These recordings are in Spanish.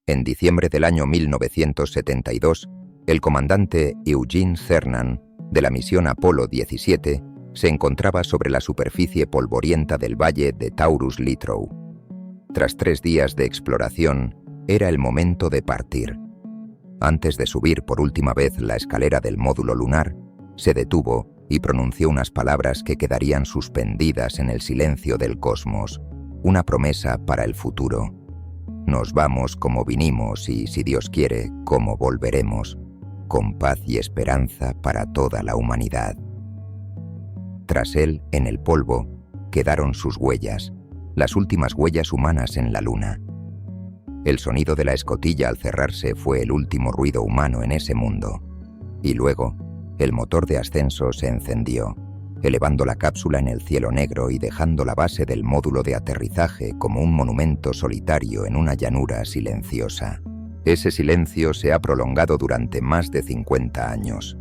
En diciembre del año 1972, el comandante Eugene Cernan, de la misión Apolo 17, se encontraba sobre la superficie polvorienta del valle de Taurus-Littrow. Tras 3 días de exploración, era el momento de partir. Antes de subir por última vez la escalera del módulo lunar, se detuvo y pronunció unas palabras que quedarían suspendidas en el silencio del cosmos, una promesa para el futuro. Nos vamos como vinimos y, si Dios quiere, como volveremos, con paz y esperanza para toda la humanidad. Tras él, en el polvo, quedaron sus huellas, las últimas huellas humanas en la Luna. El sonido de la escotilla al cerrarse fue el último ruido humano en ese mundo. Y luego, el motor de ascenso se encendió, elevando la cápsula en el cielo negro y dejando la base del módulo de aterrizaje como un monumento solitario en una llanura silenciosa. Ese silencio se ha prolongado durante más de 50 años.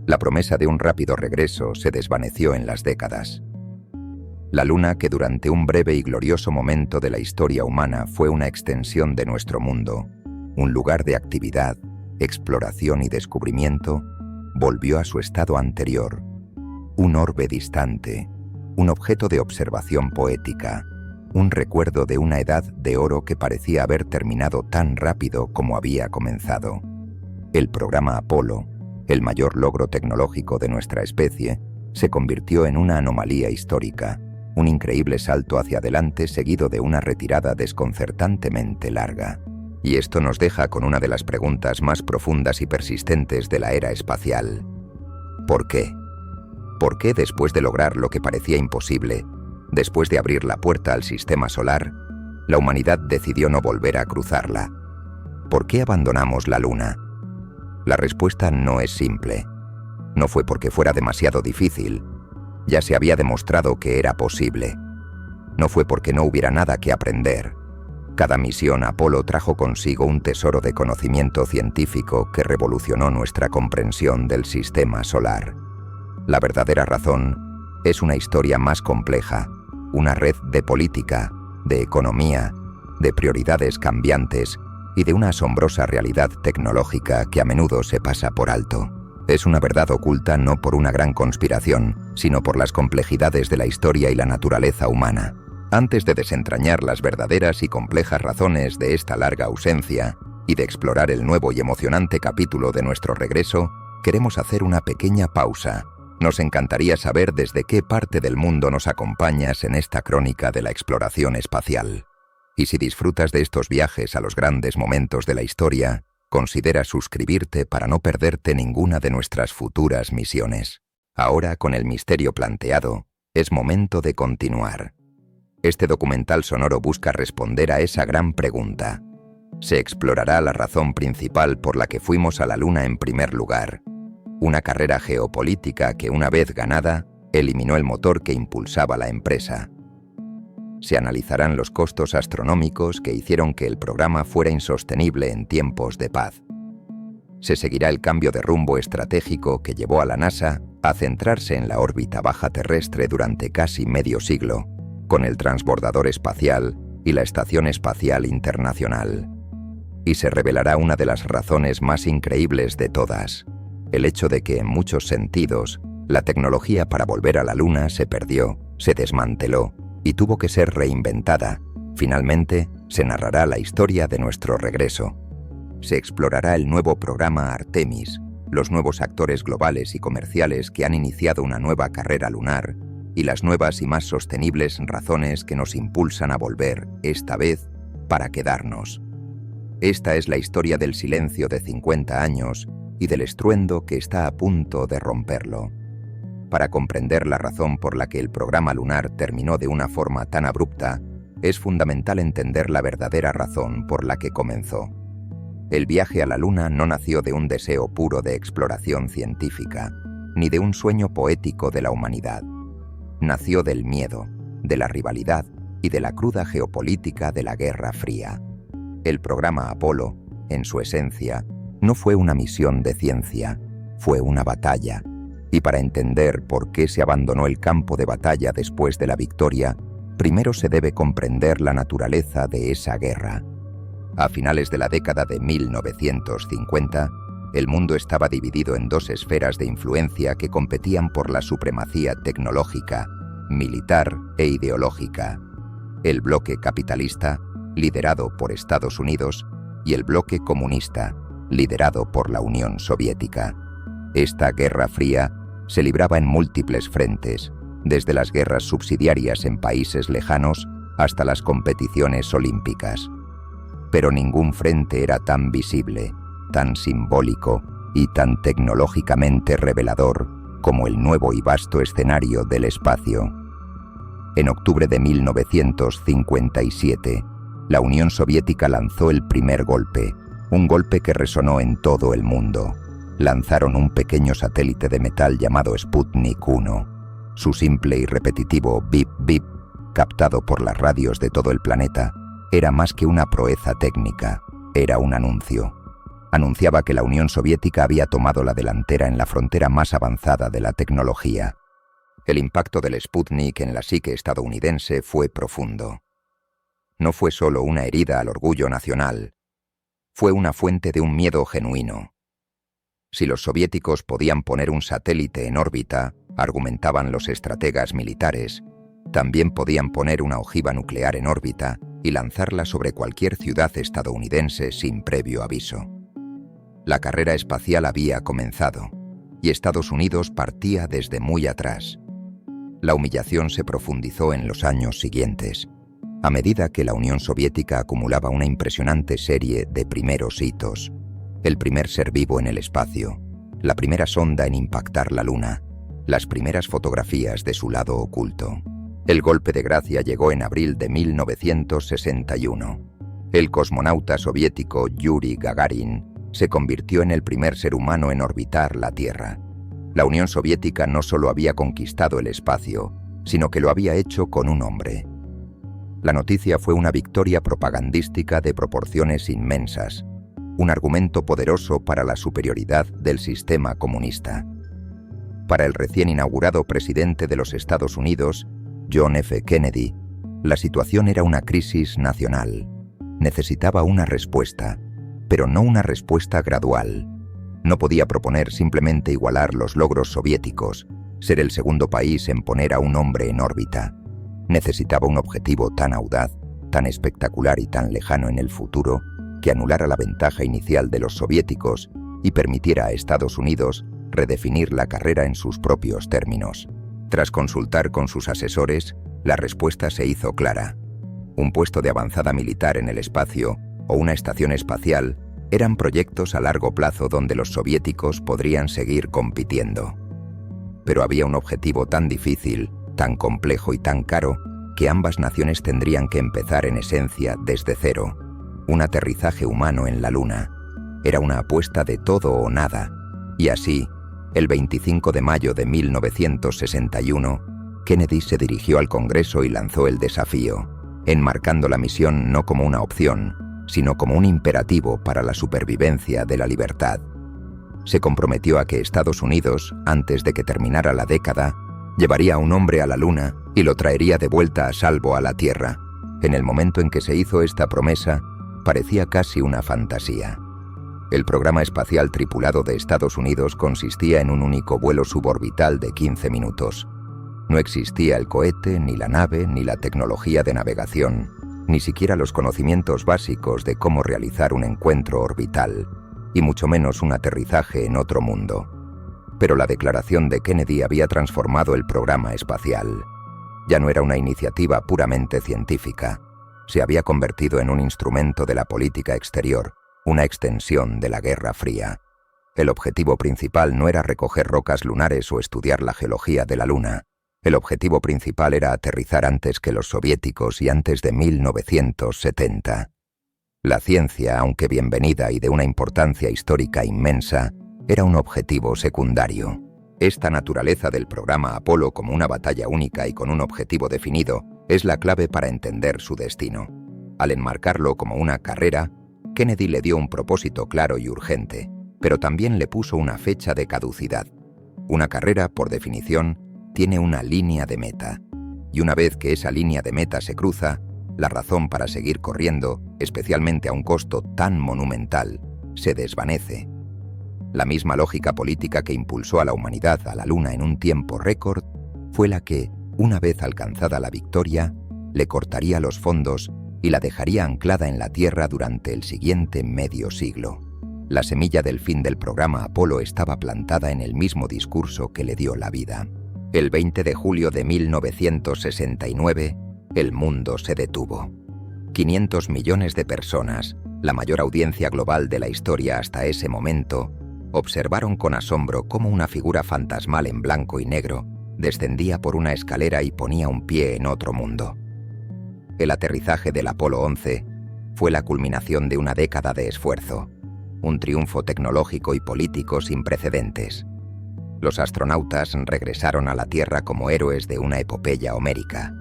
La promesa de un rápido regreso se desvaneció en las décadas. La Luna, que durante un breve y glorioso momento de la historia humana fue una extensión de nuestro mundo, un lugar de actividad, exploración y descubrimiento, volvió a su estado anterior, un orbe distante, un objeto de observación poética, un recuerdo de una edad de oro que parecía haber terminado tan rápido como había comenzado. El programa Apolo, el mayor logro tecnológico de nuestra especie, se convirtió en una anomalía histórica, un increíble salto hacia adelante seguido de una retirada desconcertantemente larga. Y esto nos deja con una de las preguntas más profundas y persistentes de la era espacial. ¿Por qué? ¿Por qué después de lograr lo que parecía imposible, después de abrir la puerta al sistema solar, la humanidad decidió no volver a cruzarla? ¿Por qué abandonamos la Luna? La respuesta no es simple. No fue porque fuera demasiado difícil. Ya se había demostrado que era posible. No fue porque no hubiera nada que aprender. Cada misión Apolo trajo consigo un tesoro de conocimiento científico que revolucionó nuestra comprensión del sistema solar. La verdadera razón es una historia más compleja, una red de política, de economía, de prioridades cambiantes y de una asombrosa realidad tecnológica que a menudo se pasa por alto. Es una verdad oculta no por una gran conspiración, sino por las complejidades de la historia y la naturaleza humana. Antes de desentrañar las verdaderas y complejas razones de esta larga ausencia y de explorar el nuevo y emocionante capítulo de nuestro regreso, queremos hacer una pequeña pausa. Nos encantaría saber desde qué parte del mundo nos acompañas en esta crónica de la exploración espacial. Y si disfrutas de estos viajes a los grandes momentos de la historia, considera suscribirte para no perderte ninguna de nuestras futuras misiones. Ahora, con el misterio planteado, es momento de continuar. Este documental sonoro busca responder a esa gran pregunta. Se explorará la razón principal por la que fuimos a la Luna en primer lugar. Una carrera geopolítica que, una vez ganada, eliminó el motor que impulsaba la empresa. Se analizarán los costos astronómicos que hicieron que el programa fuera insostenible en tiempos de paz. Se seguirá el cambio de rumbo estratégico que llevó a la NASA a centrarse en la órbita baja terrestre durante casi medio siglo, con el transbordador espacial y la Estación Espacial Internacional. Y se revelará una de las razones más increíbles de todas, el hecho de que, en muchos sentidos, la tecnología para volver a la Luna se perdió, se desmanteló y tuvo que ser reinventada. Finalmente, se narrará la historia de nuestro regreso. Se explorará el nuevo programa Artemis, los nuevos actores globales y comerciales que han iniciado una nueva carrera lunar y las nuevas y más sostenibles razones que nos impulsan a volver, esta vez, para quedarnos. Esta es la historia del silencio de 50 años y del estruendo que está a punto de romperlo. Para comprender la razón por la que el programa lunar terminó de una forma tan abrupta, es fundamental entender la verdadera razón por la que comenzó. El viaje a la Luna no nació de un deseo puro de exploración científica, ni de un sueño poético de la humanidad. Nació del miedo, de la rivalidad y de la cruda geopolítica de la Guerra Fría. El programa Apolo, en su esencia, no fue una misión de ciencia, fue una batalla. Y para entender por qué se abandonó el campo de batalla después de la victoria, primero se debe comprender la naturaleza de esa guerra. A finales de la década de 1950, el mundo estaba dividido en dos esferas de influencia que competían por la supremacía tecnológica, militar e ideológica: el bloque capitalista, liderado por Estados Unidos, y el bloque comunista, liderado por la Unión Soviética. Esta Guerra Fría se libraba en múltiples frentes, desde las guerras subsidiarias en países lejanos hasta las competiciones olímpicas. Pero ningún frente era tan visible, tan simbólico y tan tecnológicamente revelador como el nuevo y vasto escenario del espacio. En octubre de 1957, la Unión Soviética lanzó el primer golpe, un golpe que resonó en todo el mundo. Lanzaron un pequeño satélite de metal llamado Sputnik 1. Su simple y repetitivo bip bip, captado por las radios de todo el planeta, era más que una proeza técnica, era un anuncio. Anunciaba que la Unión Soviética había tomado la delantera en la frontera más avanzada de la tecnología. El impacto del Sputnik en la psique estadounidense fue profundo. No fue solo una herida al orgullo nacional, fue una fuente de un miedo genuino. Si los soviéticos podían poner un satélite en órbita, argumentaban los estrategas militares, también podían poner una ojiva nuclear en órbita y lanzarla sobre cualquier ciudad estadounidense sin previo aviso. La carrera espacial había comenzado, y Estados Unidos partía desde muy atrás. La humillación se profundizó en los años siguientes, a medida que la Unión Soviética acumulaba una impresionante serie de primeros hitos: el primer ser vivo en el espacio, la primera sonda en impactar la Luna, las primeras fotografías de su lado oculto. El golpe de gracia llegó en abril de 1961. El cosmonauta soviético Yuri Gagarin se convirtió en el primer ser humano en orbitar la Tierra. La Unión Soviética no solo había conquistado el espacio, sino que lo había hecho con un hombre. La noticia fue una victoria propagandística de proporciones inmensas, un argumento poderoso para la superioridad del sistema comunista. Para el recién inaugurado presidente de los Estados Unidos, John F. Kennedy, la situación era una crisis nacional. Necesitaba una respuesta, pero no una respuesta gradual. No podía proponer simplemente igualar los logros soviéticos, ser el segundo país en poner a un hombre en órbita. Necesitaba un objetivo tan audaz, tan espectacular y tan lejano en el futuro, que anulara la ventaja inicial de los soviéticos y permitiera a Estados Unidos redefinir la carrera en sus propios términos. Tras consultar con sus asesores, la respuesta se hizo clara. Un puesto de avanzada militar en el espacio o una estación espacial eran proyectos a largo plazo donde los soviéticos podrían seguir compitiendo. Pero había un objetivo tan difícil, tan complejo y tan caro, que ambas naciones tendrían que empezar en esencia desde cero: un aterrizaje humano en la Luna. Era una apuesta de todo o nada, y así, el 25 de mayo de 1961, Kennedy se dirigió al Congreso y lanzó el desafío, enmarcando la misión no como una opción, sino como un imperativo para la supervivencia de la libertad. Se comprometió a que Estados Unidos, antes de que terminara la década, llevaría a un hombre a la Luna y lo traería de vuelta a salvo a la Tierra. En el momento en que se hizo esta promesa, parecía casi una fantasía. El programa espacial tripulado de Estados Unidos consistía en un único vuelo suborbital de 15 minutos. No existía el cohete, ni la nave, ni la tecnología de navegación, ni siquiera los conocimientos básicos de cómo realizar un encuentro orbital, y mucho menos un aterrizaje en otro mundo. Pero la declaración de Kennedy había transformado el programa espacial. Ya no era una iniciativa puramente científica. Se había convertido en un instrumento de la política exterior, una extensión de la Guerra Fría. El objetivo principal no era recoger rocas lunares o estudiar la geología de la Luna. El objetivo principal era aterrizar antes que los soviéticos y antes de 1970. La ciencia, aunque bienvenida y de una importancia histórica inmensa, era un objetivo secundario. Esta naturaleza del programa Apolo como una batalla única y con un objetivo definido es la clave para entender su destino. Al enmarcarlo como una carrera, Kennedy le dio un propósito claro y urgente, pero también le puso una fecha de caducidad. Una carrera, por definición, tiene una línea de meta, y una vez que esa línea de meta se cruza, La razón para seguir corriendo, especialmente a un costo tan monumental, se desvanece. La misma lógica política que impulsó a la humanidad a la Luna en un tiempo récord fue la que, una vez alcanzada la victoria, le cortaría los fondos y la dejaría anclada en la Tierra durante el siguiente medio siglo. La semilla del fin del programa Apolo estaba plantada en el mismo discurso que le dio la vida. El 20 de julio de 1969, el mundo se detuvo. 500 millones de personas, la mayor audiencia global de la historia hasta ese momento, observaron con asombro cómo una figura fantasmal en blanco y negro descendía por una escalera y ponía un pie en otro mundo. El aterrizaje del Apolo 11 fue la culminación de una década de esfuerzo, un triunfo tecnológico y político sin precedentes. Los astronautas regresaron a la Tierra como héroes de una epopeya homérica,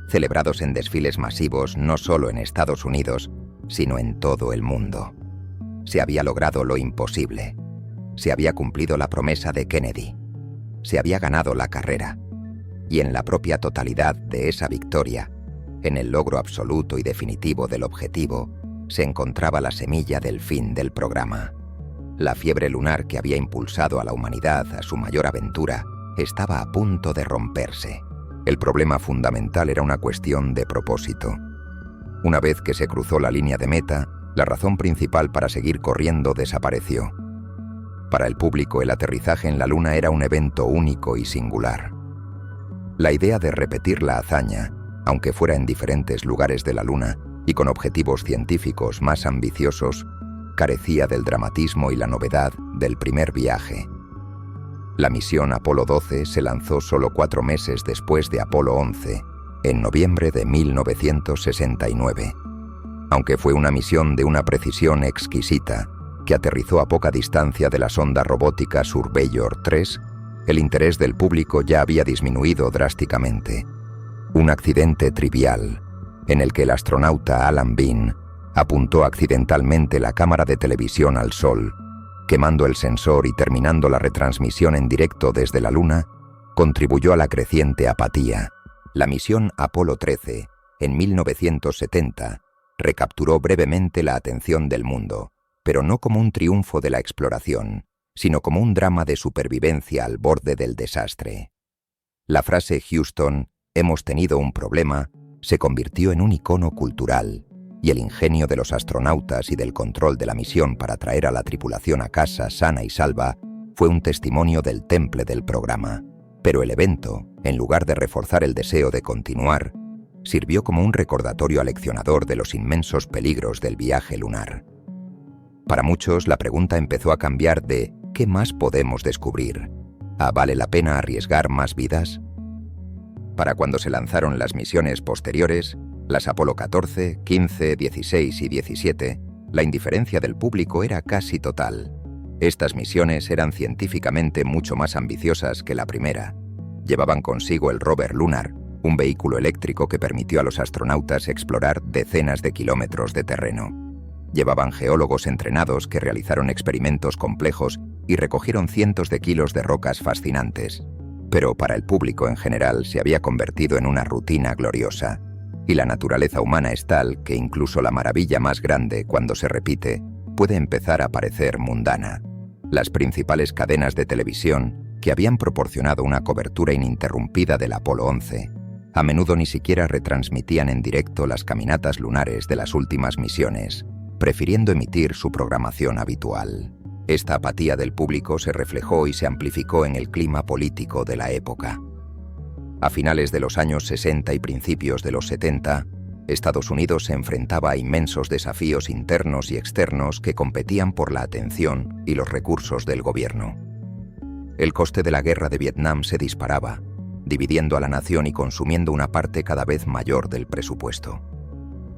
celebrados en desfiles masivos no solo en Estados Unidos, sino en todo el mundo. Se había logrado lo imposible. Se había cumplido la promesa de Kennedy. Se había ganado la carrera. Y en la propia totalidad de esa victoria, en el logro absoluto y definitivo del objetivo, se encontraba la semilla del fin del programa. La fiebre lunar que había impulsado a la humanidad a su mayor aventura estaba a punto de romperse. El problema fundamental era una cuestión de propósito. Una vez que se cruzó la línea de meta, la razón principal para seguir corriendo desapareció. Para el público, el aterrizaje en la Luna era un evento único y singular. La idea de repetir la hazaña, aunque fuera en diferentes lugares de la Luna y con objetivos científicos más ambiciosos, carecía del dramatismo y la novedad del primer viaje. La misión Apolo 12 se lanzó solo 4 meses después de Apolo 11, en noviembre de 1969. Aunque fue una misión de una precisión exquisita, que aterrizó a poca distancia de la sonda robótica Surveyor 3, el interés del público ya había disminuido drásticamente. Un accidente trivial, en el que el astronauta Alan Bean apuntó accidentalmente la cámara de televisión al Sol, quemando el sensor y terminando la retransmisión en directo desde la Luna, contribuyó a la creciente apatía. La misión Apolo 13, en 1970, recapturó brevemente la atención del mundo, pero no como un triunfo de la exploración, sino como un drama de supervivencia al borde del desastre. La frase Houston, hemos tenido un problema, se convirtió en un icono cultural, y el ingenio de los astronautas y del control de la misión para traer a la tripulación a casa sana y salva fue un testimonio del temple del programa. Pero el evento, en lugar de reforzar el deseo de continuar, sirvió como un recordatorio aleccionador de los inmensos peligros del viaje lunar. Para muchos, la pregunta empezó a cambiar de ¿qué más podemos descubrir? ¿A ¿vale la pena arriesgar más vidas? Para cuando se lanzaron las misiones posteriores, las Apolo 14, 15, 16 y 17, la indiferencia del público era casi total. Estas misiones eran científicamente mucho más ambiciosas que la primera. Llevaban consigo el rover Lunar, un vehículo eléctrico que permitió a los astronautas explorar decenas de kilómetros de terreno. Llevaban geólogos entrenados que realizaron experimentos complejos y recogieron cientos de kilos de rocas fascinantes. Pero para el público en general se había convertido en una rutina gloriosa. Y la naturaleza humana es tal que incluso la maravilla más grande, cuando se repite, puede empezar a parecer mundana. Las principales cadenas de televisión, que habían proporcionado una cobertura ininterrumpida del Apolo 11, a menudo ni siquiera retransmitían en directo las caminatas lunares de las últimas misiones, prefiriendo emitir su programación habitual. Esta apatía del público se reflejó y se amplificó en el clima político de la época. A finales de los años 60 y principios de los 70, Estados Unidos se enfrentaba a inmensos desafíos internos y externos que competían por la atención y los recursos del gobierno. El coste de la guerra de Vietnam se disparaba, dividiendo a la nación y consumiendo una parte cada vez mayor del presupuesto.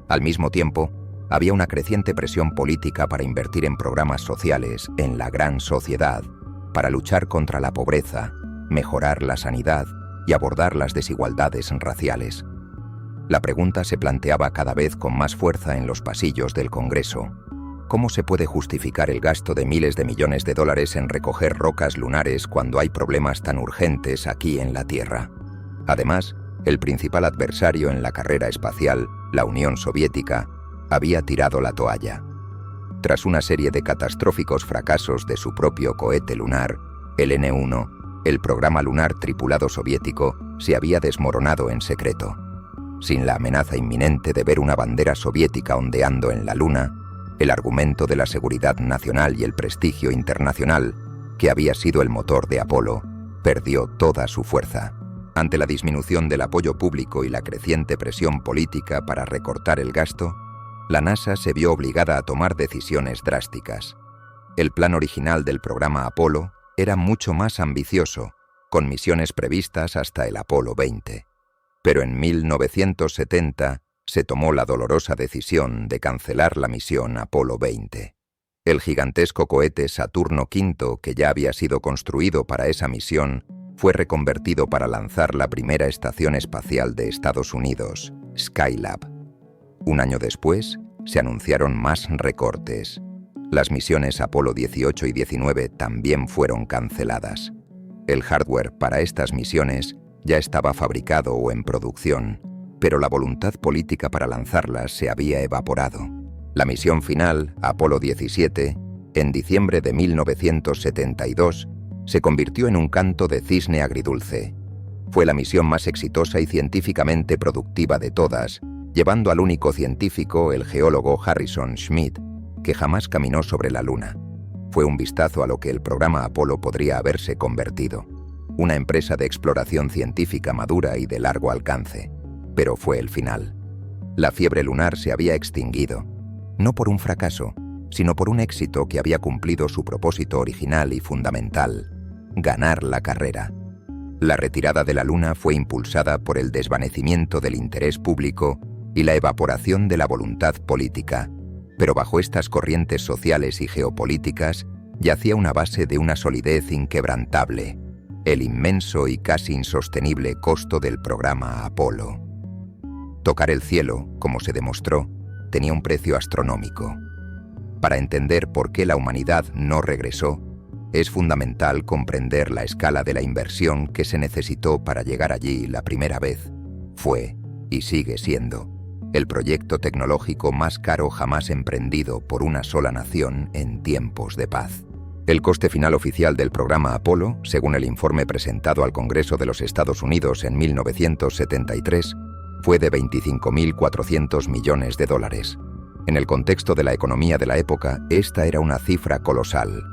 Al mismo tiempo, había una creciente presión política para invertir en programas sociales en la gran sociedad, para luchar contra la pobreza, mejorar la sanidad y abordar las desigualdades raciales. La pregunta se planteaba cada vez con más fuerza en los pasillos del Congreso. ¿Cómo se puede justificar el gasto de miles de millones de dólares en recoger rocas lunares cuando hay problemas tan urgentes aquí en la Tierra? Además, el principal adversario en la carrera espacial la Unión Soviética, había tirado la toalla. Tras una serie de catastróficos fracasos de su propio cohete lunar, el N-1, el programa lunar tripulado soviético se había desmoronado en secreto. Sin la amenaza inminente de ver una bandera soviética ondeando en la Luna, el argumento de la seguridad nacional y el prestigio internacional, que había sido el motor de Apolo, perdió toda su fuerza. Ante la disminución del apoyo público y la creciente presión política para recortar el gasto, la NASA se vio obligada a tomar decisiones drásticas. El plan original del programa Apolo era mucho más ambicioso, con misiones previstas hasta el Apolo 20. Pero en 1970 se tomó la dolorosa decisión de cancelar la misión Apolo 20. El gigantesco cohete Saturno V, que ya había sido construido para esa misión, fue reconvertido para lanzar la primera estación espacial de Estados Unidos, Skylab. Un año después, se anunciaron más recortes. Las misiones Apolo 18 y 19 también fueron canceladas. El hardware para estas misiones ya estaba fabricado o en producción, pero la voluntad política para lanzarlas se había evaporado. La misión final, Apolo 17, en diciembre de 1972, se convirtió en un canto de cisne agridulce. Fue la misión más exitosa y científicamente productiva de todas, llevando al único científico, el geólogo Harrison Schmitt, que jamás caminó sobre la Luna. Fue un vistazo a lo que el programa Apolo podría haberse convertido. Una empresa de exploración científica madura y de largo alcance. Pero fue el final. La fiebre lunar se había extinguido, no por un fracaso, sino por un éxito que había cumplido su propósito original y fundamental: ganar la carrera. La retirada de la Luna fue impulsada por el desvanecimiento del interés público y la evaporación de la voluntad política, pero bajo estas corrientes sociales y geopolíticas yacía una base de una solidez inquebrantable: el inmenso y casi insostenible costo del programa Apolo. Tocar el cielo, como se demostró, tenía un precio astronómico. Para entender por qué la humanidad no regresó, es fundamental comprender la escala de la inversión que se necesitó para llegar allí la primera vez. Fue, y sigue siendo, el proyecto tecnológico más caro jamás emprendido por una sola nación en tiempos de paz. El coste final oficial del programa Apolo, según el informe presentado al Congreso de los Estados Unidos en 1973, fue de $25.400 millones. En el contexto de la economía de la época, esta era una cifra colosal.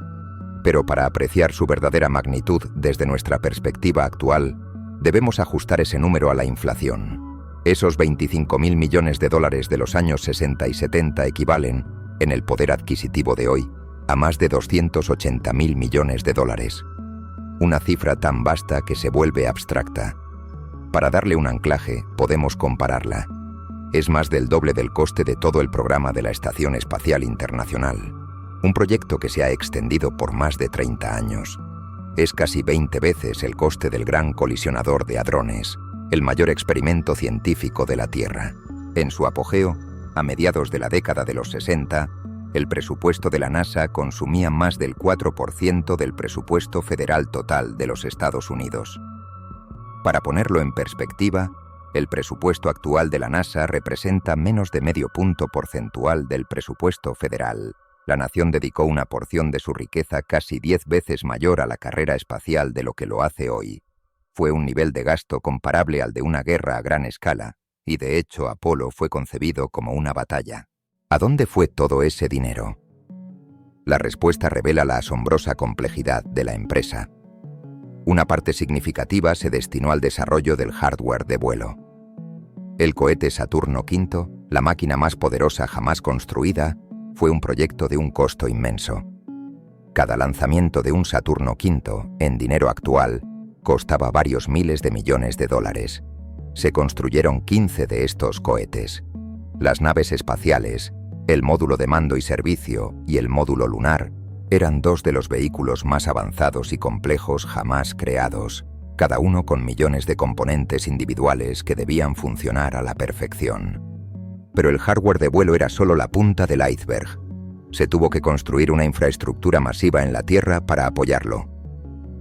Pero para apreciar su verdadera magnitud desde nuestra perspectiva actual, debemos ajustar ese número a la inflación. Esos $25.000 millones de los años 60 y 70 equivalen, en el poder adquisitivo de hoy, a más de $280.000 millones. Una cifra tan vasta que se vuelve abstracta. Para darle un anclaje, podemos compararla. Es más del doble del coste de todo el programa de la Estación Espacial Internacional, un proyecto que se ha extendido por más de 30 años. Es casi 20 veces el coste del Gran Colisionador de Hadrones, el mayor experimento científico de la Tierra. En su apogeo, a mediados de la década de los 60, el presupuesto de la NASA consumía más del 4% del presupuesto federal total de los Estados Unidos. Para ponerlo en perspectiva, el presupuesto actual de la NASA representa menos de medio punto porcentual del presupuesto federal. La nación dedicó una porción de su riqueza casi 10 veces mayor a la carrera espacial de lo que lo hace hoy. Fue un nivel de gasto comparable al de una guerra a gran escala, y de hecho Apolo fue concebido como una batalla. ¿A dónde fue todo ese dinero? La respuesta revela la asombrosa complejidad de la empresa. Una parte significativa se destinó al desarrollo del hardware de vuelo. El cohete Saturno V, la máquina más poderosa jamás construida, fue un proyecto de un costo inmenso. Cada lanzamiento de un Saturno V, en dinero actual, costaba varios miles de millones de dólares. Se construyeron 15 de estos cohetes. Las naves espaciales, el módulo de mando y servicio y el módulo lunar eran dos de los vehículos más avanzados y complejos jamás creados, cada uno con millones de componentes individuales que debían funcionar a la perfección. Pero el hardware de vuelo era solo la punta del iceberg. Se tuvo que construir una infraestructura masiva en la Tierra para apoyarlo.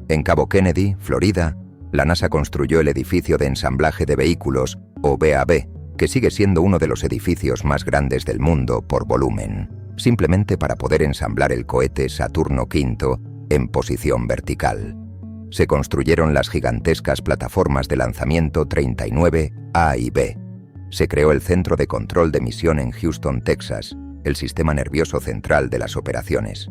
En Cabo Kennedy, Florida, la NASA construyó el edificio de ensamblaje de vehículos, o BAB, que sigue siendo uno de los edificios más grandes del mundo por volumen, simplemente para poder ensamblar el cohete Saturno V en posición vertical. Se construyeron las gigantescas plataformas de lanzamiento 39 A y B. Se creó el Centro de Control de Misión en Houston, Texas, el sistema nervioso central de las operaciones.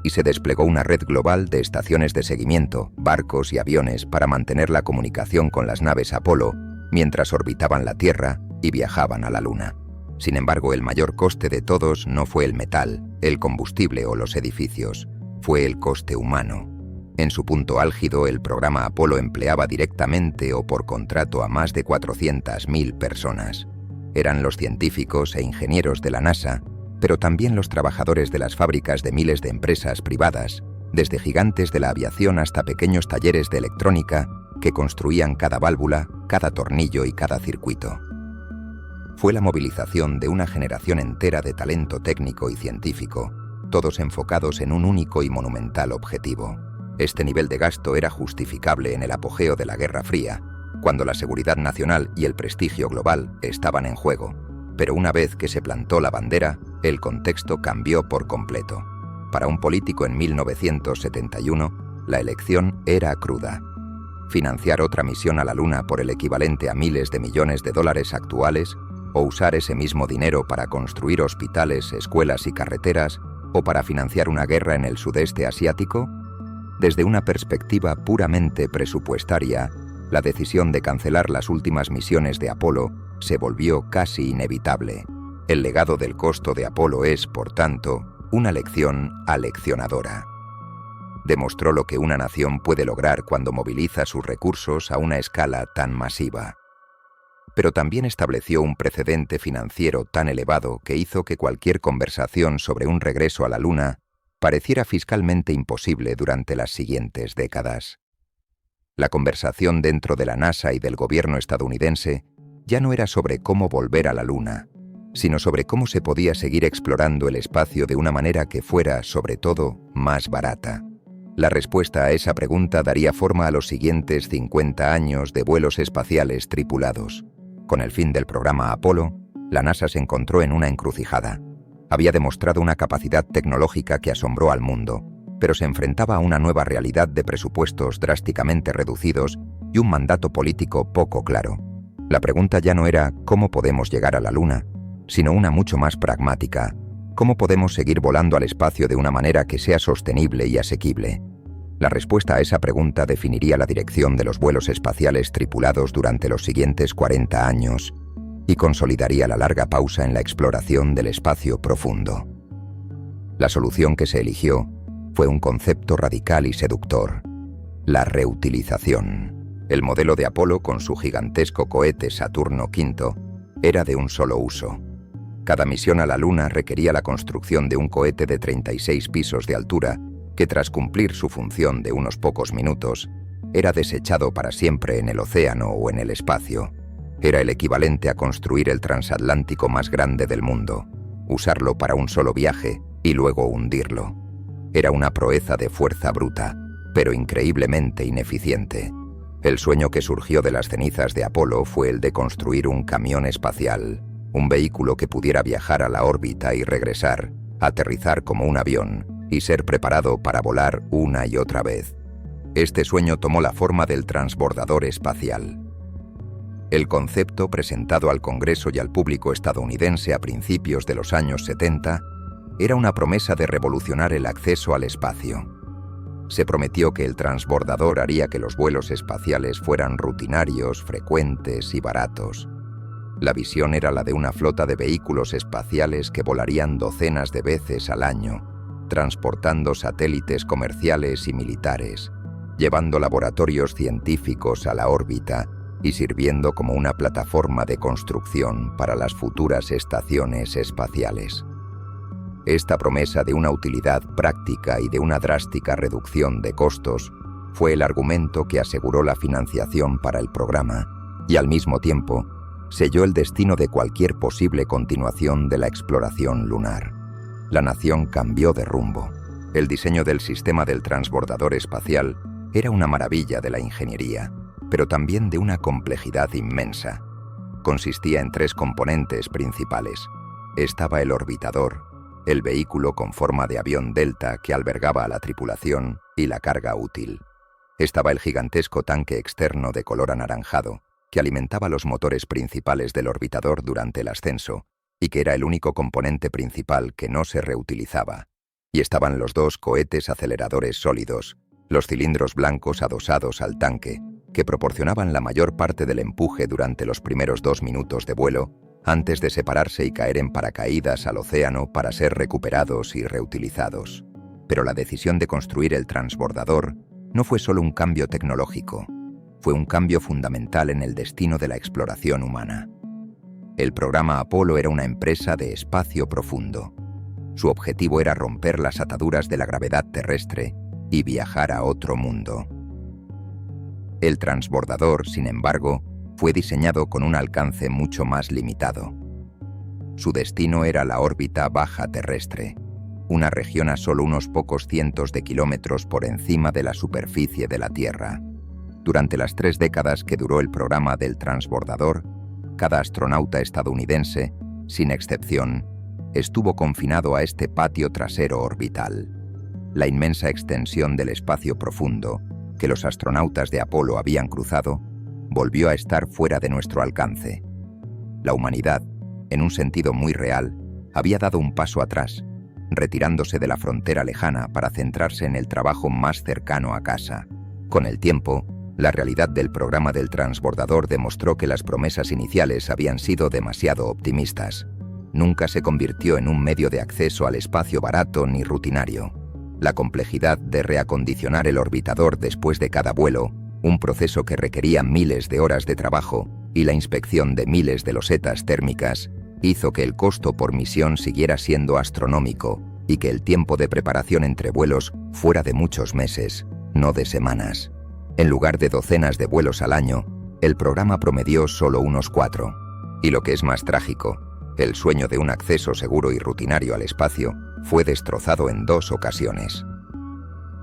Y se desplegó una red global de estaciones de seguimiento, barcos y aviones para mantener la comunicación con las naves Apolo mientras orbitaban la Tierra y viajaban a la Luna. Sin embargo, el mayor coste de todos no fue el metal, el combustible o los edificios, fue el coste humano. En su punto álgido, el programa Apolo empleaba directamente o por contrato a más de 400.000 personas. Eran los científicos e ingenieros de la NASA, pero también los trabajadores de las fábricas de miles de empresas privadas, desde gigantes de la aviación hasta pequeños talleres de electrónica que construían cada válvula, cada tornillo y cada circuito. Fue la movilización de una generación entera de talento técnico y científico, todos enfocados en un único y monumental objetivo. Este nivel de gasto era justificable en el apogeo de la Guerra Fría, cuando la seguridad nacional y el prestigio global estaban en juego. Pero una vez que se plantó la bandera, el contexto cambió por completo. Para un político en 1971, la elección era cruda. Financiar otra misión a la Luna por el equivalente a miles de millones de dólares actuales, o usar ese mismo dinero para construir hospitales, escuelas y carreteras, o para financiar una guerra en el sudeste asiático. Desde una perspectiva puramente presupuestaria, la decisión de cancelar las últimas misiones de Apolo se volvió casi inevitable. El legado del costo de Apolo es, por tanto, una lección aleccionadora. Demostró lo que una nación puede lograr cuando moviliza sus recursos a una escala tan masiva. Pero también estableció un precedente financiero tan elevado que hizo que cualquier conversación sobre un regreso a la Luna pareciera fiscalmente imposible durante las siguientes décadas. La conversación dentro de la NASA y del gobierno estadounidense ya no era sobre cómo volver a la Luna, sino sobre cómo se podía seguir explorando el espacio de una manera que fuera, sobre todo, más barata. La respuesta a esa pregunta daría forma a los siguientes 50 años de vuelos espaciales tripulados. Con el fin del programa Apolo, la NASA se encontró en una encrucijada. Había demostrado una capacidad tecnológica que asombró al mundo, pero se enfrentaba a una nueva realidad de presupuestos drásticamente reducidos y un mandato político poco claro. La pregunta ya no era ¿cómo podemos llegar a la Luna?, sino una mucho más pragmática: ¿cómo podemos seguir volando al espacio de una manera que sea sostenible y asequible? La respuesta a esa pregunta definiría la dirección de los vuelos espaciales tripulados durante los siguientes 40 años y consolidaría la larga pausa en la exploración del espacio profundo. La solución que se eligió fue un concepto radical y seductor: la reutilización. El modelo de Apolo, con su gigantesco cohete Saturno V, era de un solo uso. Cada misión a la Luna requería la construcción de un cohete de 36 pisos de altura que, tras cumplir su función de unos pocos minutos, era desechado para siempre en el océano o en el espacio. Era el equivalente a construir el transatlántico más grande del mundo, usarlo para un solo viaje y luego hundirlo. Era una proeza de fuerza bruta, pero increíblemente ineficiente. El sueño que surgió de las cenizas de Apolo fue el de construir un camión espacial, un vehículo que pudiera viajar a la órbita y regresar, aterrizar como un avión y ser preparado para volar una y otra vez. Este sueño tomó la forma del transbordador espacial. El concepto, presentado al Congreso y al público estadounidense a principios de los años 70, era una promesa de revolucionar el acceso al espacio. Se prometió que el transbordador haría que los vuelos espaciales fueran rutinarios, frecuentes y baratos. La visión era la de una flota de vehículos espaciales que volarían docenas de veces al año, transportando satélites comerciales y militares, llevando laboratorios científicos a la órbita y sirviendo como una plataforma de construcción para las futuras estaciones espaciales. Esta promesa de una utilidad práctica y de una drástica reducción de costos fue el argumento que aseguró la financiación para el programa y, al mismo tiempo, selló el destino de cualquier posible continuación de la exploración lunar. La nación cambió de rumbo. El diseño del sistema del transbordador espacial era una maravilla de la ingeniería, pero también de una complejidad inmensa. Consistía en 3 componentes principales. Estaba el orbitador, el vehículo con forma de avión Delta que albergaba a la tripulación y la carga útil. Estaba el gigantesco tanque externo de color anaranjado, que alimentaba los motores principales del orbitador durante el ascenso, y que era el único componente principal que no se reutilizaba. Y estaban los 2 cohetes aceleradores sólidos, los cilindros blancos adosados al tanque, que proporcionaban la mayor parte del empuje durante los primeros 2 minutos de vuelo, antes de separarse y caer en paracaídas al océano para ser recuperados y reutilizados. Pero la decisión de construir el transbordador no fue solo un cambio tecnológico, fue un cambio fundamental en el destino de la exploración humana. El programa Apolo era una empresa de espacio profundo. Su objetivo era romper las ataduras de la gravedad terrestre y viajar a otro mundo. El transbordador, sin embargo, fue diseñado con un alcance mucho más limitado. Su destino era la órbita baja terrestre, una región a solo unos pocos cientos de kilómetros por encima de la superficie de la Tierra. Durante las 3 décadas que duró el programa del transbordador, cada astronauta estadounidense, sin excepción, estuvo confinado a este patio trasero orbital. La inmensa extensión del espacio profundo que los astronautas de Apolo habían cruzado volvió a estar fuera de nuestro alcance. La humanidad, en un sentido muy real, había dado un paso atrás, retirándose de la frontera lejana para centrarse en el trabajo más cercano a casa. Con el tiempo, la realidad del programa del transbordador demostró que las promesas iniciales habían sido demasiado optimistas. Nunca se convirtió en un medio de acceso al espacio barato ni rutinario. La complejidad de reacondicionar el orbitador después de cada vuelo, un proceso que requería miles de horas de trabajo, y la inspección de miles de losetas térmicas, hizo que el costo por misión siguiera siendo astronómico y que el tiempo de preparación entre vuelos fuera de muchos meses, no de semanas. En lugar de docenas de vuelos al año, el programa promedió solo unos 4. Y lo que es más trágico, el sueño de un acceso seguro y rutinario al espacio fue destrozado en 2 ocasiones.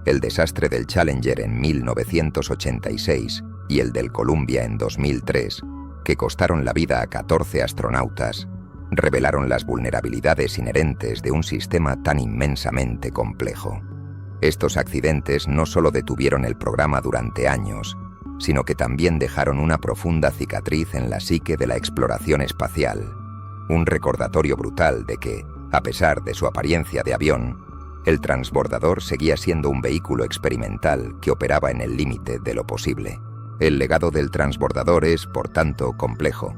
El desastre del Challenger en 1986 y el del Columbia en 2003, que costaron la vida a 14 astronautas, revelaron las vulnerabilidades inherentes de un sistema tan inmensamente complejo. Estos accidentes no solo detuvieron el programa durante años, sino que también dejaron una profunda cicatriz en la psique de la exploración espacial, un recordatorio brutal de que, a pesar de su apariencia de avión, el transbordador seguía siendo un vehículo experimental que operaba en el límite de lo posible. El legado del transbordador es, por tanto, complejo.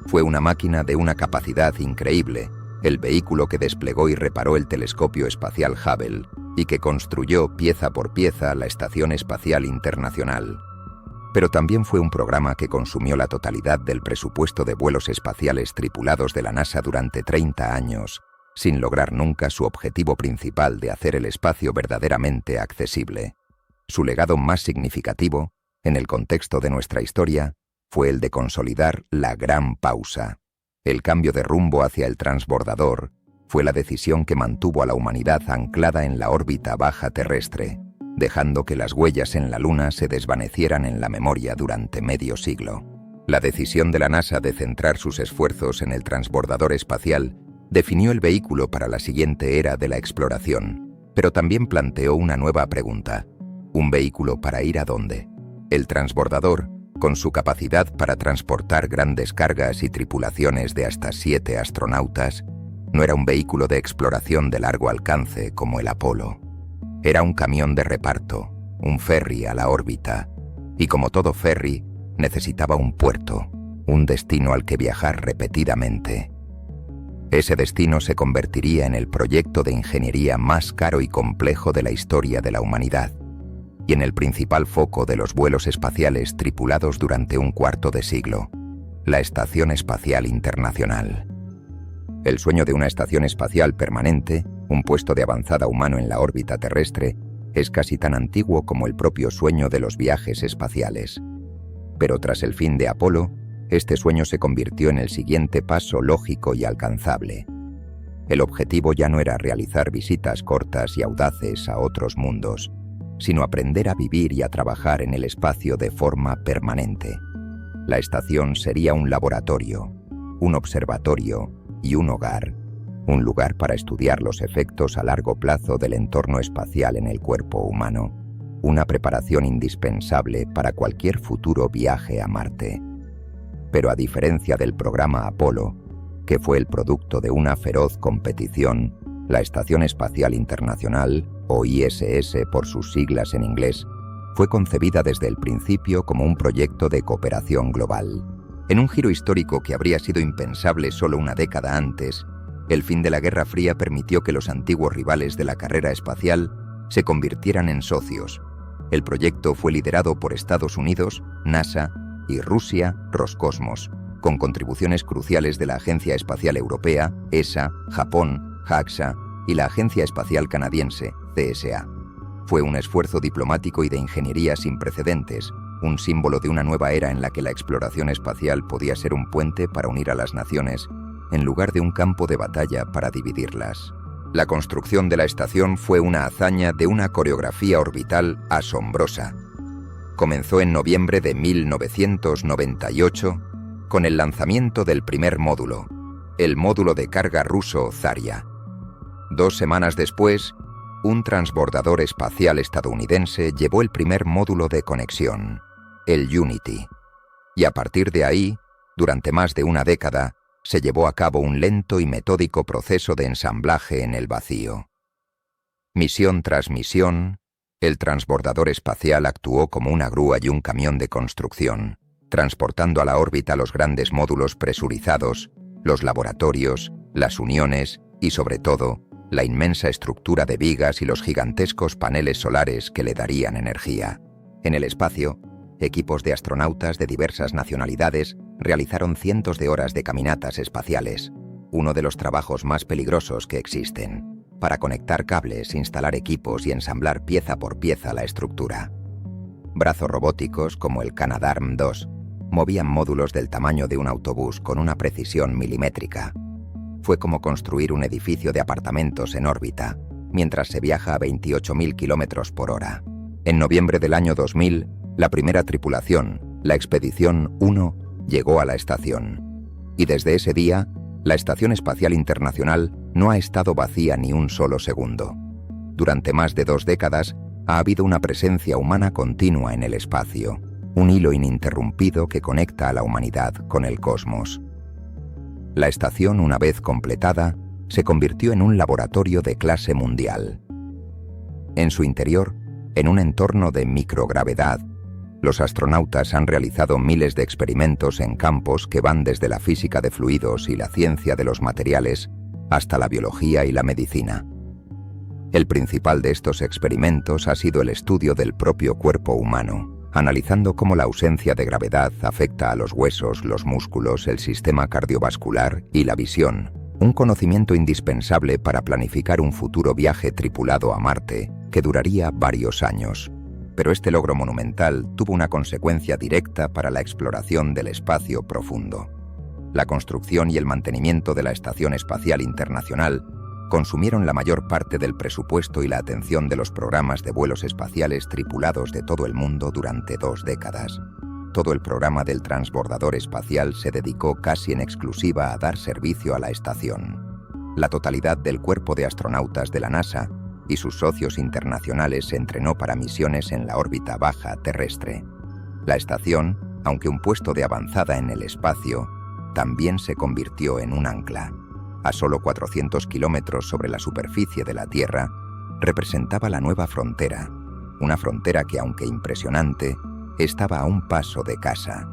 Fue una máquina de una capacidad increíble, el vehículo que desplegó y reparó el telescopio espacial Hubble y que construyó pieza por pieza la Estación Espacial Internacional. Pero también fue un programa que consumió la totalidad del presupuesto de vuelos espaciales tripulados de la NASA durante 30 años, sin lograr nunca su objetivo principal de hacer el espacio verdaderamente accesible. Su legado más significativo, en el contexto de nuestra historia, fue el de consolidar la gran pausa. El cambio de rumbo hacia el transbordador fue la decisión que mantuvo a la humanidad anclada en la órbita baja terrestre, dejando que las huellas en la Luna se desvanecieran en la memoria durante medio siglo. La decisión de la NASA de centrar sus esfuerzos en el transbordador espacial definió el vehículo para la siguiente era de la exploración, pero también planteó una nueva pregunta: ¿un vehículo para ir a dónde? El transbordador, con su capacidad para transportar grandes cargas y tripulaciones de hasta 7 astronautas, no era un vehículo de exploración de largo alcance como el Apolo. Era un camión de reparto, un ferry a la órbita, y como todo ferry, necesitaba un puerto, un destino al que viajar repetidamente. Ese destino se convertiría en el proyecto de ingeniería más caro y complejo de la historia de la humanidad, y en el principal foco de los vuelos espaciales tripulados durante un cuarto de siglo, la Estación Espacial Internacional. El sueño de una estación espacial permanente, un puesto de avanzada humano en la órbita terrestre, es casi tan antiguo como el propio sueño de los viajes espaciales. Pero tras el fin de Apolo, este sueño se convirtió en el siguiente paso lógico y alcanzable. El objetivo ya no era realizar visitas cortas y audaces a otros mundos, sino aprender a vivir y a trabajar en el espacio de forma permanente. La estación sería un laboratorio, un observatorio y un hogar, un lugar para estudiar los efectos a largo plazo del entorno espacial en el cuerpo humano, una preparación indispensable para cualquier futuro viaje a Marte. Pero a diferencia del programa Apolo, que fue el producto de una feroz competición, la Estación Espacial Internacional, o ISS por sus siglas en inglés, fue concebida desde el principio como un proyecto de cooperación global. En un giro histórico que habría sido impensable solo una década antes, el fin de la Guerra Fría permitió que los antiguos rivales de la carrera espacial se convirtieran en socios. El proyecto fue liderado por Estados Unidos, NASA y Rusia, Roscosmos, con contribuciones cruciales de la Agencia Espacial Europea, ESA, Japón, JAXA y la Agencia Espacial Canadiense, CSA. Fue un esfuerzo diplomático y de ingeniería sin precedentes, un símbolo de una nueva era en la que la exploración espacial podía ser un puente para unir a las naciones, en lugar de un campo de batalla para dividirlas. La construcción de la estación fue una hazaña de una coreografía orbital asombrosa. Comenzó en noviembre de 1998 con el lanzamiento del primer módulo, el módulo de carga ruso Zarya. 2 semanas después, un transbordador espacial estadounidense llevó el primer módulo de conexión, el Unity. Y a partir de ahí, durante más de una década, se llevó a cabo un lento y metódico proceso de ensamblaje en el vacío. Misión tras misión, el transbordador espacial actuó como una grúa y un camión de construcción, transportando a la órbita los grandes módulos presurizados, los laboratorios, las uniones y, sobre todo, la inmensa estructura de vigas y los gigantescos paneles solares que le darían energía. En el espacio, equipos de astronautas de diversas nacionalidades realizaron cientos de horas de caminatas espaciales, uno de los trabajos más peligrosos que existen, para conectar cables, instalar equipos y ensamblar pieza por pieza la estructura. Brazos robóticos como el Canadarm2 movían módulos del tamaño de un autobús con una precisión milimétrica. Fue como construir un edificio de apartamentos en órbita, mientras se viaja a 28.000 kilómetros por hora. En noviembre del año 2000, la primera tripulación, la Expedición 1, llegó a la estación. Y desde ese día, la Estación Espacial Internacional no ha estado vacía ni un solo segundo. Durante más de 2 décadas, ha habido una presencia humana continua en el espacio, un hilo ininterrumpido que conecta a la humanidad con el cosmos. La estación, una vez completada, se convirtió en un laboratorio de clase mundial. En su interior, en un entorno de microgravedad, los astronautas han realizado miles de experimentos en campos que van desde la física de fluidos y la ciencia de los materiales hasta la biología y la medicina. El principal de estos experimentos ha sido el estudio del propio cuerpo humano, analizando cómo la ausencia de gravedad afecta a los huesos, los músculos, el sistema cardiovascular y la visión, un conocimiento indispensable para planificar un futuro viaje tripulado a Marte que duraría varios años. Pero este logro monumental tuvo una consecuencia directa para la exploración del espacio profundo. La construcción y el mantenimiento de la Estación Espacial Internacional consumieron la mayor parte del presupuesto y la atención de los programas de vuelos espaciales tripulados de todo el mundo durante 2 décadas. Todo el programa del transbordador espacial se dedicó casi en exclusiva a dar servicio a la estación. La totalidad del cuerpo de astronautas de la NASA y sus socios internacionales se entrenó para misiones en la órbita baja terrestre. La estación, aunque un puesto de avanzada en el espacio, también se convirtió en un ancla. A solo 400 kilómetros sobre la superficie de la Tierra, representaba la nueva frontera, una frontera que, aunque impresionante, estaba a un paso de casa.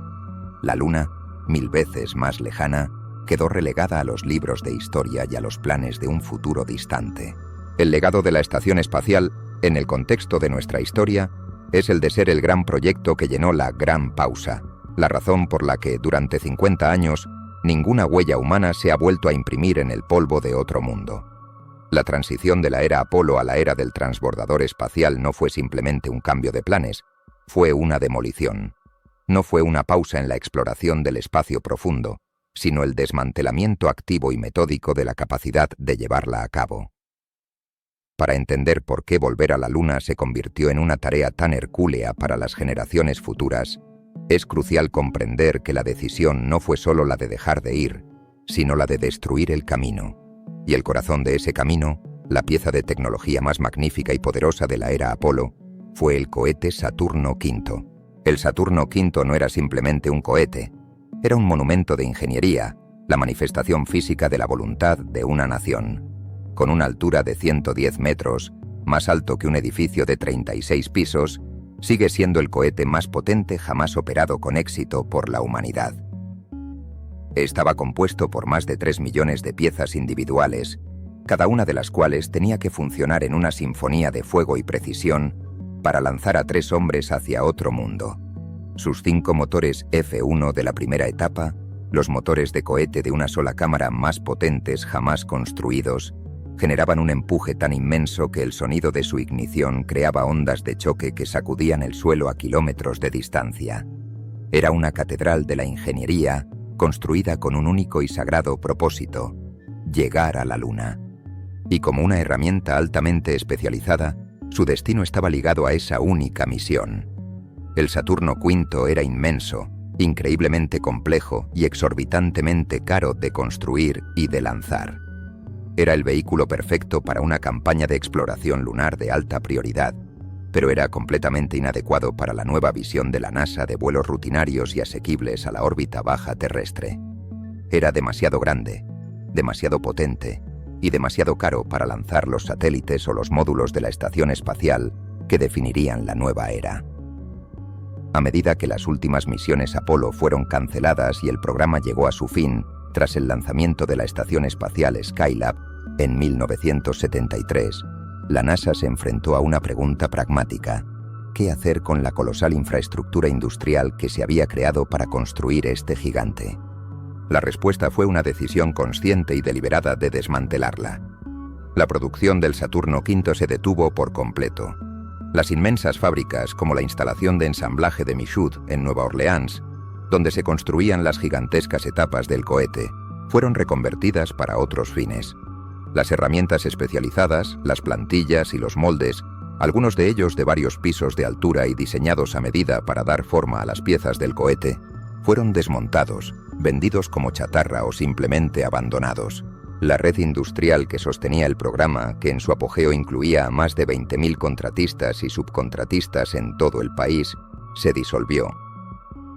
La Luna, 1000 veces más lejana, quedó relegada a los libros de historia y a los planes de un futuro distante. El legado de la Estación Espacial, en el contexto de nuestra historia, es el de ser el gran proyecto que llenó la Gran Pausa, la razón por la que, durante 50 años, ninguna huella humana se ha vuelto a imprimir en el polvo de otro mundo. La transición de la era Apolo a la era del transbordador espacial no fue simplemente un cambio de planes, fue una demolición. No fue una pausa en la exploración del espacio profundo, sino el desmantelamiento activo y metódico de la capacidad de llevarla a cabo. Para entender por qué volver a la Luna se convirtió en una tarea tan hercúlea para las generaciones futuras, Es crucial comprender que la decisión no fue solo la de dejar de ir, sino la de destruir el camino. Y el corazón de ese camino, la pieza de tecnología más magnífica y poderosa de la era Apolo, fue el cohete Saturno V. El Saturno V no era simplemente un cohete, era un monumento de ingeniería, la manifestación física de la voluntad de una nación. Con una altura de 110 metros, más alto que un edificio de 36 pisos, sigue siendo el cohete más potente jamás operado con éxito por la humanidad. Estaba compuesto por más de 3 millones de piezas individuales, cada una de las cuales tenía que funcionar en una sinfonía de fuego y precisión para lanzar a 3 hombres hacia otro mundo. Sus 5 motores F1 de la primera etapa, los motores de cohete de una sola cámara más potentes jamás construidos, generaban un empuje tan inmenso que el sonido de su ignición creaba ondas de choque que sacudían el suelo a kilómetros de distancia. Era una catedral de la ingeniería construida con un único y sagrado propósito: llegar a la Luna. Y como una herramienta altamente especializada, su destino estaba ligado a esa única misión. El Saturno V era inmenso, increíblemente complejo y exorbitantemente caro de construir y de lanzar. Era el vehículo perfecto para una campaña de exploración lunar de alta prioridad, pero era completamente inadecuado para la nueva visión de la NASA de vuelos rutinarios y asequibles a la órbita baja terrestre. Era demasiado grande, demasiado potente y demasiado caro para lanzar los satélites o los módulos de la estación espacial que definirían la nueva era. A medida que las últimas misiones Apolo fueron canceladas y el programa llegó a su fin tras el lanzamiento de la estación espacial Skylab en 1973, la NASA se enfrentó a una pregunta pragmática: ¿qué hacer con la colosal infraestructura industrial que se había creado para construir este gigante? La respuesta fue una decisión consciente y deliberada de desmantelarla. La producción del Saturno V se detuvo por completo. Las inmensas fábricas, como la instalación de ensamblaje de Michoud en Nueva Orleans, donde se construían las gigantescas etapas del cohete, fueron reconvertidas para otros fines. Las herramientas especializadas, las plantillas y los moldes, algunos de ellos de varios pisos de altura y diseñados a medida para dar forma a las piezas del cohete, fueron desmontados, vendidos como chatarra o simplemente abandonados. La red industrial que sostenía el programa, que en su apogeo incluía a más de 20.000 contratistas y subcontratistas en todo el país, se disolvió.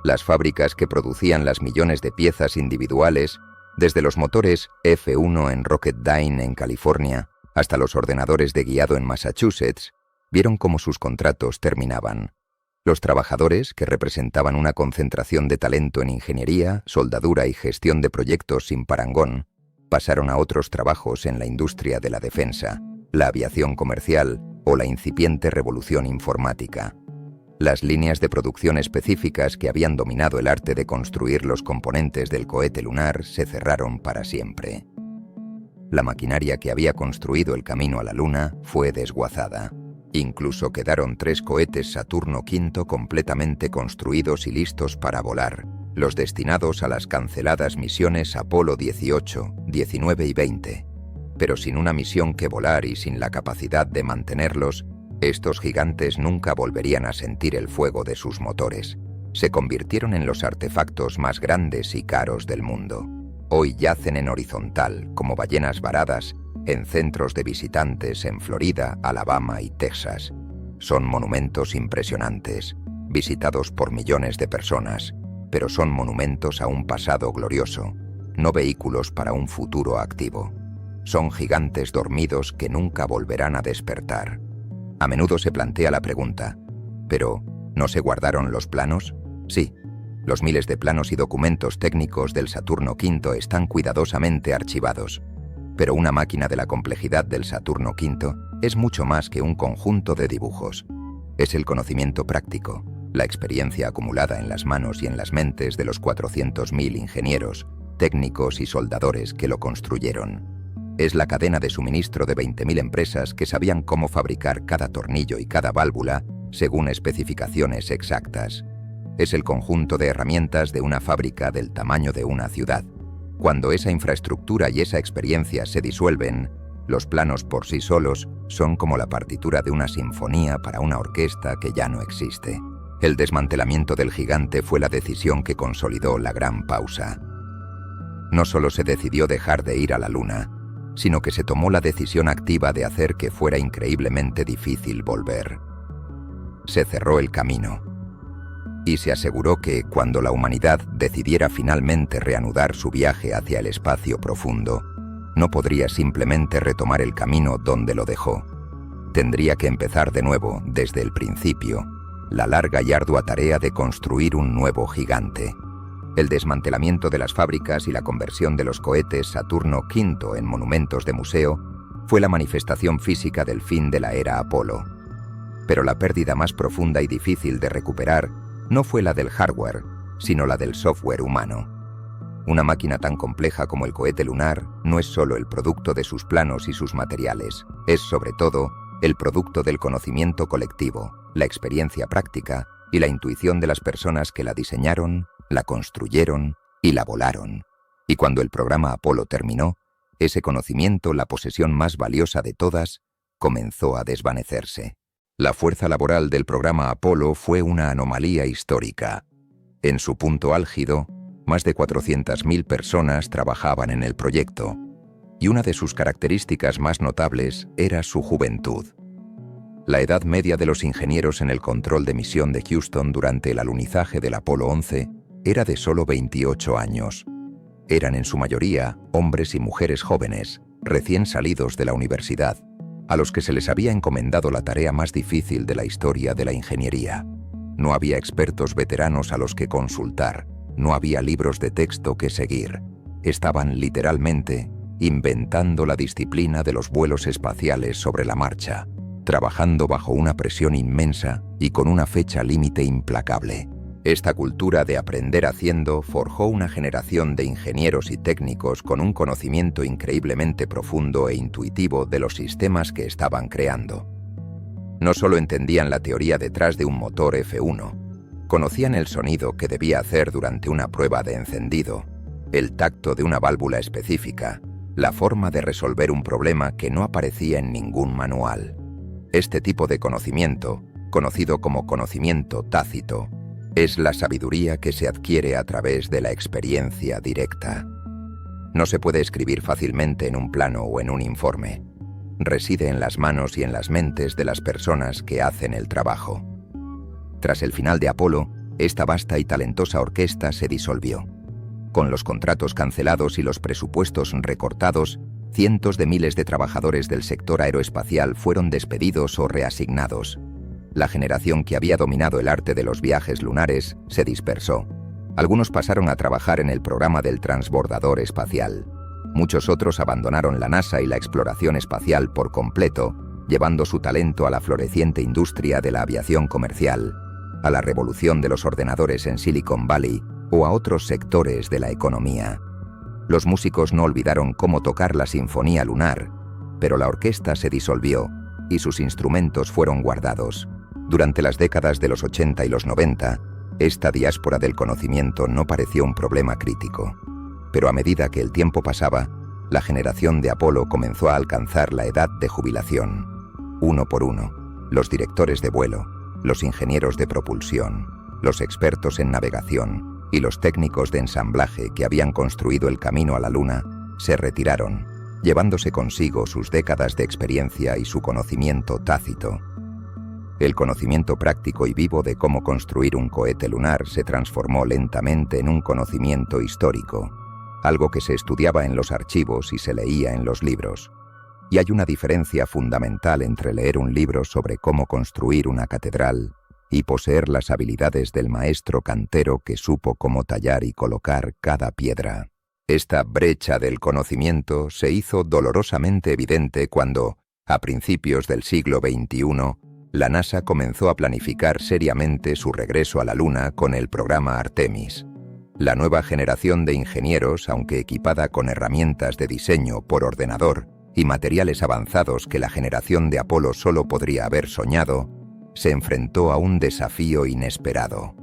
Las fábricas que producían las millones de piezas individuales, desde los motores F1 en Rocketdyne en California hasta los ordenadores de guiado en Massachusetts, vieron cómo sus contratos terminaban. Los trabajadores, que representaban una concentración de talento en ingeniería, soldadura y gestión de proyectos sin parangón, pasaron a otros trabajos en la industria de la defensa, la aviación comercial o la incipiente revolución informática. Las líneas de producción específicas que habían dominado el arte de construir los componentes del cohete lunar se cerraron para siempre. La maquinaria que había construido el camino a la Luna fue desguazada. Incluso quedaron 3 cohetes Saturno V completamente construidos y listos para volar, los destinados a las canceladas misiones Apolo 18, 19 y 20. Pero sin una misión que volar y sin la capacidad de mantenerlos, estos gigantes nunca volverían a sentir el fuego de sus motores. Se convirtieron en los artefactos más grandes y caros del mundo. Hoy yacen en horizontal, como ballenas varadas, en centros de visitantes en Florida, Alabama y Texas. Son monumentos impresionantes, visitados por millones de personas, pero son monumentos a un pasado glorioso, no vehículos para un futuro activo. Son gigantes dormidos que nunca volverán a despertar. A menudo se plantea la pregunta, ¿pero no se guardaron los planos? Sí, los miles de planos y documentos técnicos del Saturno V están cuidadosamente archivados. Pero una máquina de la complejidad del Saturno V es mucho más que un conjunto de dibujos. Es el conocimiento práctico, la experiencia acumulada en las manos y en las mentes de los 400.000 ingenieros, técnicos y soldadores que lo construyeron. Es la cadena de suministro de 20.000 empresas que sabían cómo fabricar cada tornillo y cada válvula según especificaciones exactas. Es el conjunto de herramientas de una fábrica del tamaño de una ciudad. Cuando esa infraestructura y esa experiencia se disuelven, los planos por sí solos son como la partitura de una sinfonía para una orquesta que ya no existe. El desmantelamiento del gigante fue la decisión que consolidó la gran pausa. No solo se decidió dejar de ir a la Luna, sino que se tomó la decisión activa de hacer que fuera increíblemente difícil volver. Se cerró el camino y se aseguró que, cuando la humanidad decidiera finalmente reanudar su viaje hacia el espacio profundo, no podría simplemente retomar el camino donde lo dejó. Tendría que empezar de nuevo, desde el principio, la larga y ardua tarea de construir un nuevo gigante. El desmantelamiento de las fábricas y la conversión de los cohetes Saturno V en monumentos de museo fue la manifestación física del fin de la era Apolo. Pero la pérdida más profunda y difícil de recuperar no fue la del hardware, sino la del software humano. Una máquina tan compleja como el cohete lunar no es solo el producto de sus planos y sus materiales, es sobre todo el producto del conocimiento colectivo, la experiencia práctica y la intuición de las personas que la diseñaron, la construyeron y la volaron. Y cuando el programa Apolo terminó, ese conocimiento, la posesión más valiosa de todas, comenzó a desvanecerse. La fuerza laboral del programa Apolo fue una anomalía histórica. En su punto álgido, más de 400.000 personas trabajaban en el proyecto, y una de sus características más notables era su juventud. La edad media de los ingenieros en el control de misión de Houston durante el alunizaje del Apolo 11 era de solo 28 años. Eran en su mayoría hombres y mujeres jóvenes, recién salidos de la universidad, a los que se les había encomendado la tarea más difícil de la historia de la ingeniería. No había expertos veteranos a los que consultar, no había libros de texto que seguir. Estaban literalmente inventando la disciplina de los vuelos espaciales sobre la marcha, trabajando bajo una presión inmensa y con una fecha límite implacable. Esta cultura de aprender haciendo forjó una generación de ingenieros y técnicos con un conocimiento increíblemente profundo e intuitivo de los sistemas que estaban creando. No solo entendían la teoría detrás de un motor F1, conocían el sonido que debía hacer durante una prueba de encendido, el tacto de una válvula específica, la forma de resolver un problema que no aparecía en ningún manual. Este tipo de conocimiento, conocido como conocimiento tácito, es la sabiduría que se adquiere a través de la experiencia directa. No se puede escribir fácilmente en un plano o en un informe. Reside en las manos y en las mentes de las personas que hacen el trabajo. Tras el final de Apolo, esta vasta y talentosa orquesta se disolvió. Con los contratos cancelados y los presupuestos recortados, cientos de miles de trabajadores del sector aeroespacial fueron despedidos o reasignados. La generación que había dominado el arte de los viajes lunares se dispersó. Algunos pasaron a trabajar en el programa del transbordador espacial. Muchos otros abandonaron la NASA y la exploración espacial por completo, llevando su talento a la floreciente industria de la aviación comercial, a la revolución de los ordenadores en Silicon Valley o a otros sectores de la economía. Los músicos no olvidaron cómo tocar la sinfonía lunar, pero la orquesta se disolvió y sus instrumentos fueron guardados. Durante las décadas de los 80 y los 90, esta diáspora del conocimiento no pareció un problema crítico. Pero a medida que el tiempo pasaba, la generación de Apolo comenzó a alcanzar la edad de jubilación. Uno por uno, los directores de vuelo, los ingenieros de propulsión, los expertos en navegación y los técnicos de ensamblaje que habían construido el camino a la Luna se retiraron, llevándose consigo sus décadas de experiencia y su conocimiento tácito. El conocimiento práctico y vivo de cómo construir un cohete lunar se transformó lentamente en un conocimiento histórico, algo que se estudiaba en los archivos y se leía en los libros. Y hay una diferencia fundamental entre leer un libro sobre cómo construir una catedral y poseer las habilidades del maestro cantero que supo cómo tallar y colocar cada piedra. Esta brecha del conocimiento se hizo dolorosamente evidente cuando, a principios del siglo XXI, la NASA comenzó a planificar seriamente su regreso a la Luna con el programa Artemis. La nueva generación de ingenieros, aunque equipada con herramientas de diseño por ordenador y materiales avanzados que la generación de Apolo solo podría haber soñado, se enfrentó a un desafío inesperado.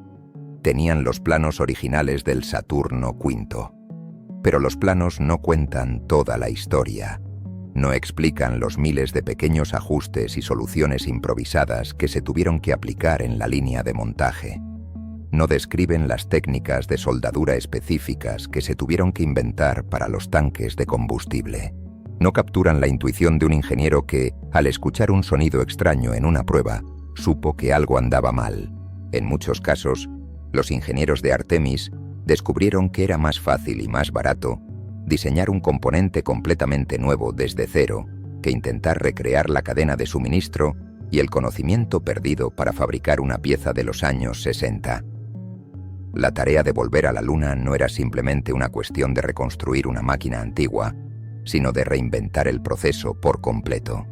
Tenían los planos originales del Saturno V. Pero los planos no cuentan toda la historia. No explican los miles de pequeños ajustes y soluciones improvisadas que se tuvieron que aplicar en la línea de montaje. No describen las técnicas de soldadura específicas que se tuvieron que inventar para los tanques de combustible. No capturan la intuición de un ingeniero que, al escuchar un sonido extraño en una prueba, supo que algo andaba mal. En muchos casos, los ingenieros de Artemis descubrieron que era más fácil y más barato diseñar un componente completamente nuevo desde cero que intentar recrear la cadena de suministro y el conocimiento perdido para fabricar una pieza de los años 60. La tarea de volver a la Luna no era simplemente una cuestión de reconstruir una máquina antigua, sino de reinventar el proceso por completo.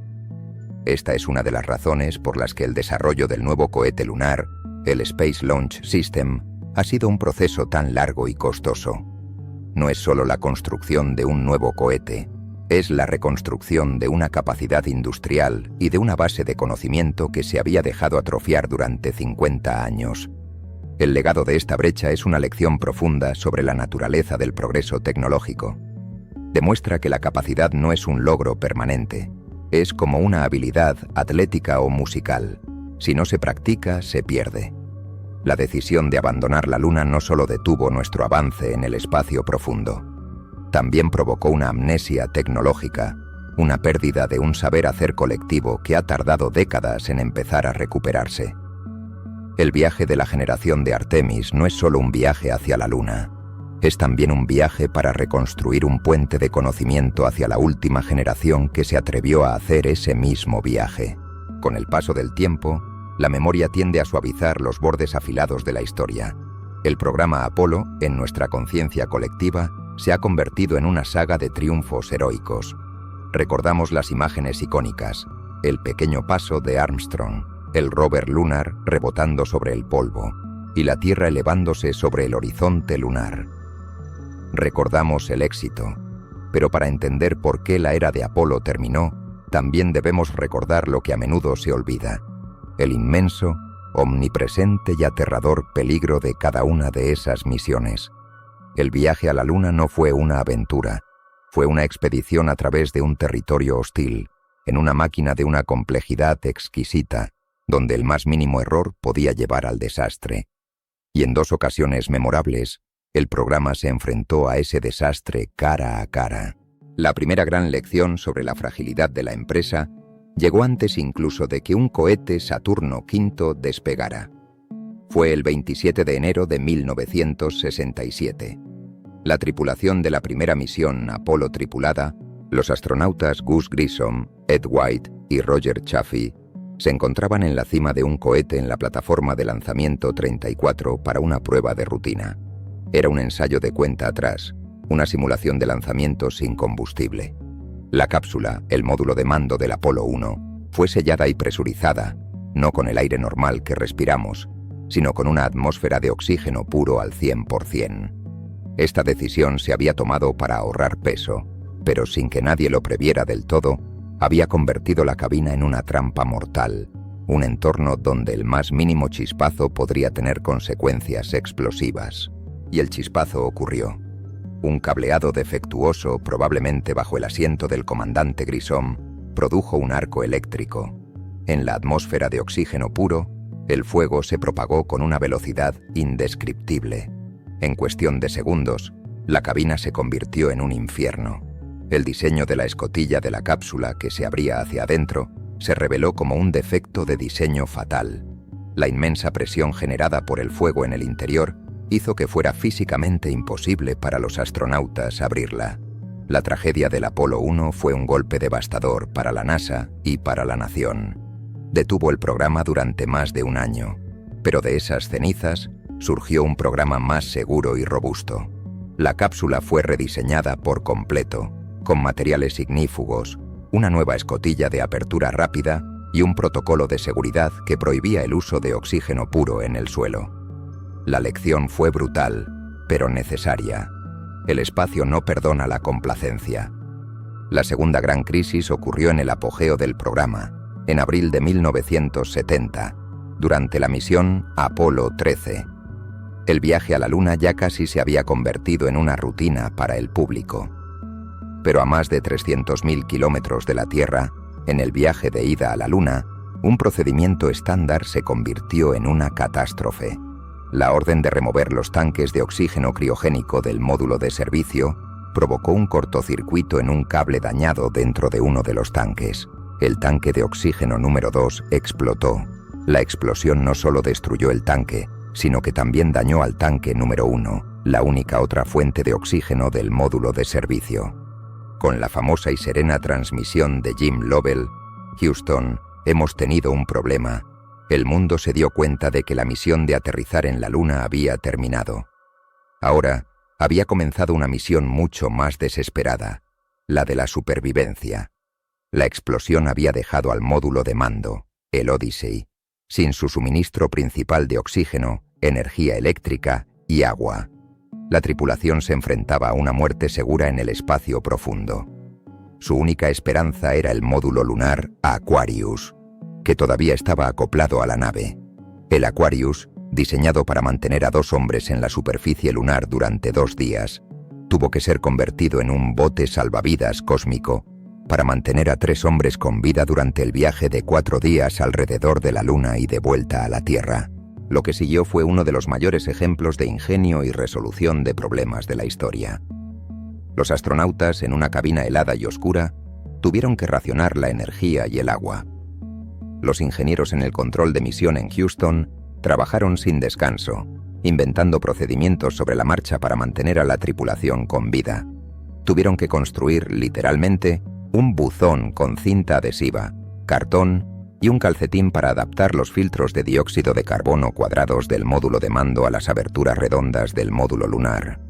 Esta es una de las razones por las que el desarrollo del nuevo cohete lunar, el Space Launch System, ha sido un proceso tan largo y costoso. No es solo la construcción de un nuevo cohete, es la reconstrucción de una capacidad industrial y de una base de conocimiento que se había dejado atrofiar durante 50 años. El legado de esta brecha es una lección profunda sobre la naturaleza del progreso tecnológico. Demuestra que la capacidad no es un logro permanente, es como una habilidad atlética o musical. Si no se practica, se pierde. La decisión de abandonar la Luna no solo detuvo nuestro avance en el espacio profundo, también provocó una amnesia tecnológica, una pérdida de un saber hacer colectivo que ha tardado décadas en empezar a recuperarse. El viaje de la generación de Artemis no es solo un viaje hacia la Luna, es también un viaje para reconstruir un puente de conocimiento hacia la última generación que se atrevió a hacer ese mismo viaje. Con el paso del tiempo, la memoria tiende a suavizar los bordes afilados de la historia. El programa Apolo, en nuestra conciencia colectiva, se ha convertido en una saga de triunfos heroicos. Recordamos las imágenes icónicas, el pequeño paso de Armstrong, el rover lunar rebotando sobre el polvo y la Tierra elevándose sobre el horizonte lunar. Recordamos el éxito, pero para entender por qué la era de Apolo terminó, también debemos recordar lo que a menudo se olvida: el inmenso, omnipresente y aterrador peligro de cada una de esas misiones. El viaje a la Luna no fue una aventura, fue una expedición a través de un territorio hostil, en una máquina de una complejidad exquisita, donde el más mínimo error podía llevar al desastre. Y en 2 ocasiones memorables, el programa se enfrentó a ese desastre cara a cara. La primera gran lección sobre la fragilidad de la empresa llegó antes incluso de que un cohete Saturno V despegara. Fue el 27 de enero de 1967. La tripulación de la primera misión Apolo tripulada, los astronautas Gus Grissom, Ed White y Roger Chaffee, se encontraban en la cima de un cohete en la plataforma de lanzamiento 34 para una prueba de rutina. Era un ensayo de cuenta atrás, una simulación de lanzamiento sin combustible. La cápsula, el módulo de mando del Apolo 1, fue sellada y presurizada, no con el aire normal que respiramos, sino con una atmósfera de oxígeno puro al 100%. Esta decisión se había tomado para ahorrar peso, pero sin que nadie lo previera del todo, había convertido la cabina en una trampa mortal, un entorno donde el más mínimo chispazo podría tener consecuencias explosivas. Y el chispazo ocurrió. Un cableado defectuoso, probablemente bajo el asiento del comandante Grissom, produjo un arco eléctrico. En la atmósfera de oxígeno puro, el fuego se propagó con una velocidad indescriptible. En cuestión de segundos, la cabina se convirtió en un infierno. El diseño de la escotilla de la cápsula que se abría hacia adentro se reveló como un defecto de diseño fatal. La inmensa presión generada por el fuego en el interior hizo que fuera físicamente imposible para los astronautas abrirla. La tragedia del Apolo 1 fue un golpe devastador para la NASA y para la nación. Detuvo el programa durante más de un año, pero de esas cenizas surgió un programa más seguro y robusto. La cápsula fue rediseñada por completo, con materiales ignífugos, una nueva escotilla de apertura rápida y un protocolo de seguridad que prohibía el uso de oxígeno puro en el suelo. La lección fue brutal, pero necesaria. El espacio no perdona la complacencia. La segunda gran crisis ocurrió en el apogeo del programa, en abril de 1970, durante la misión Apolo 13. El viaje a la Luna ya casi se había convertido en una rutina para el público. Pero a más de 300.000 kilómetros de la Tierra, en el viaje de ida a la Luna, un procedimiento estándar se convirtió en una catástrofe. La orden de remover los tanques de oxígeno criogénico del módulo de servicio provocó un cortocircuito en un cable dañado dentro de uno de los tanques. El tanque de oxígeno número 2 explotó. La explosión no solo destruyó el tanque, sino que también dañó al tanque número 1, la única otra fuente de oxígeno del módulo de servicio. Con la famosa y serena transmisión de Jim Lovell, Houston, hemos tenido un problema. El mundo se dio cuenta de que la misión de aterrizar en la Luna había terminado. Ahora, había comenzado una misión mucho más desesperada, la de la supervivencia. La explosión había dejado al módulo de mando, el Odyssey, sin su suministro principal de oxígeno, energía eléctrica y agua. La tripulación se enfrentaba a una muerte segura en el espacio profundo. Su única esperanza era el módulo lunar Aquarius, que todavía estaba acoplado a la nave. El Aquarius, diseñado para mantener a 2 hombres en la superficie lunar durante 2 días, tuvo que ser convertido en un bote salvavidas cósmico para mantener a 3 hombres con vida durante el viaje de 4 días alrededor de la Luna y de vuelta a la Tierra. Lo que siguió fue uno de los mayores ejemplos de ingenio y resolución de problemas de la historia. Los astronautas, en una cabina helada y oscura, tuvieron que racionar la energía y el agua. Los ingenieros en el control de misión en Houston trabajaron sin descanso, inventando procedimientos sobre la marcha para mantener a la tripulación con vida. Tuvieron que construir, literalmente, un buzón con cinta adhesiva, cartón y un calcetín para adaptar los filtros de dióxido de carbono cuadrados del módulo de mando a las aberturas redondas del módulo lunar.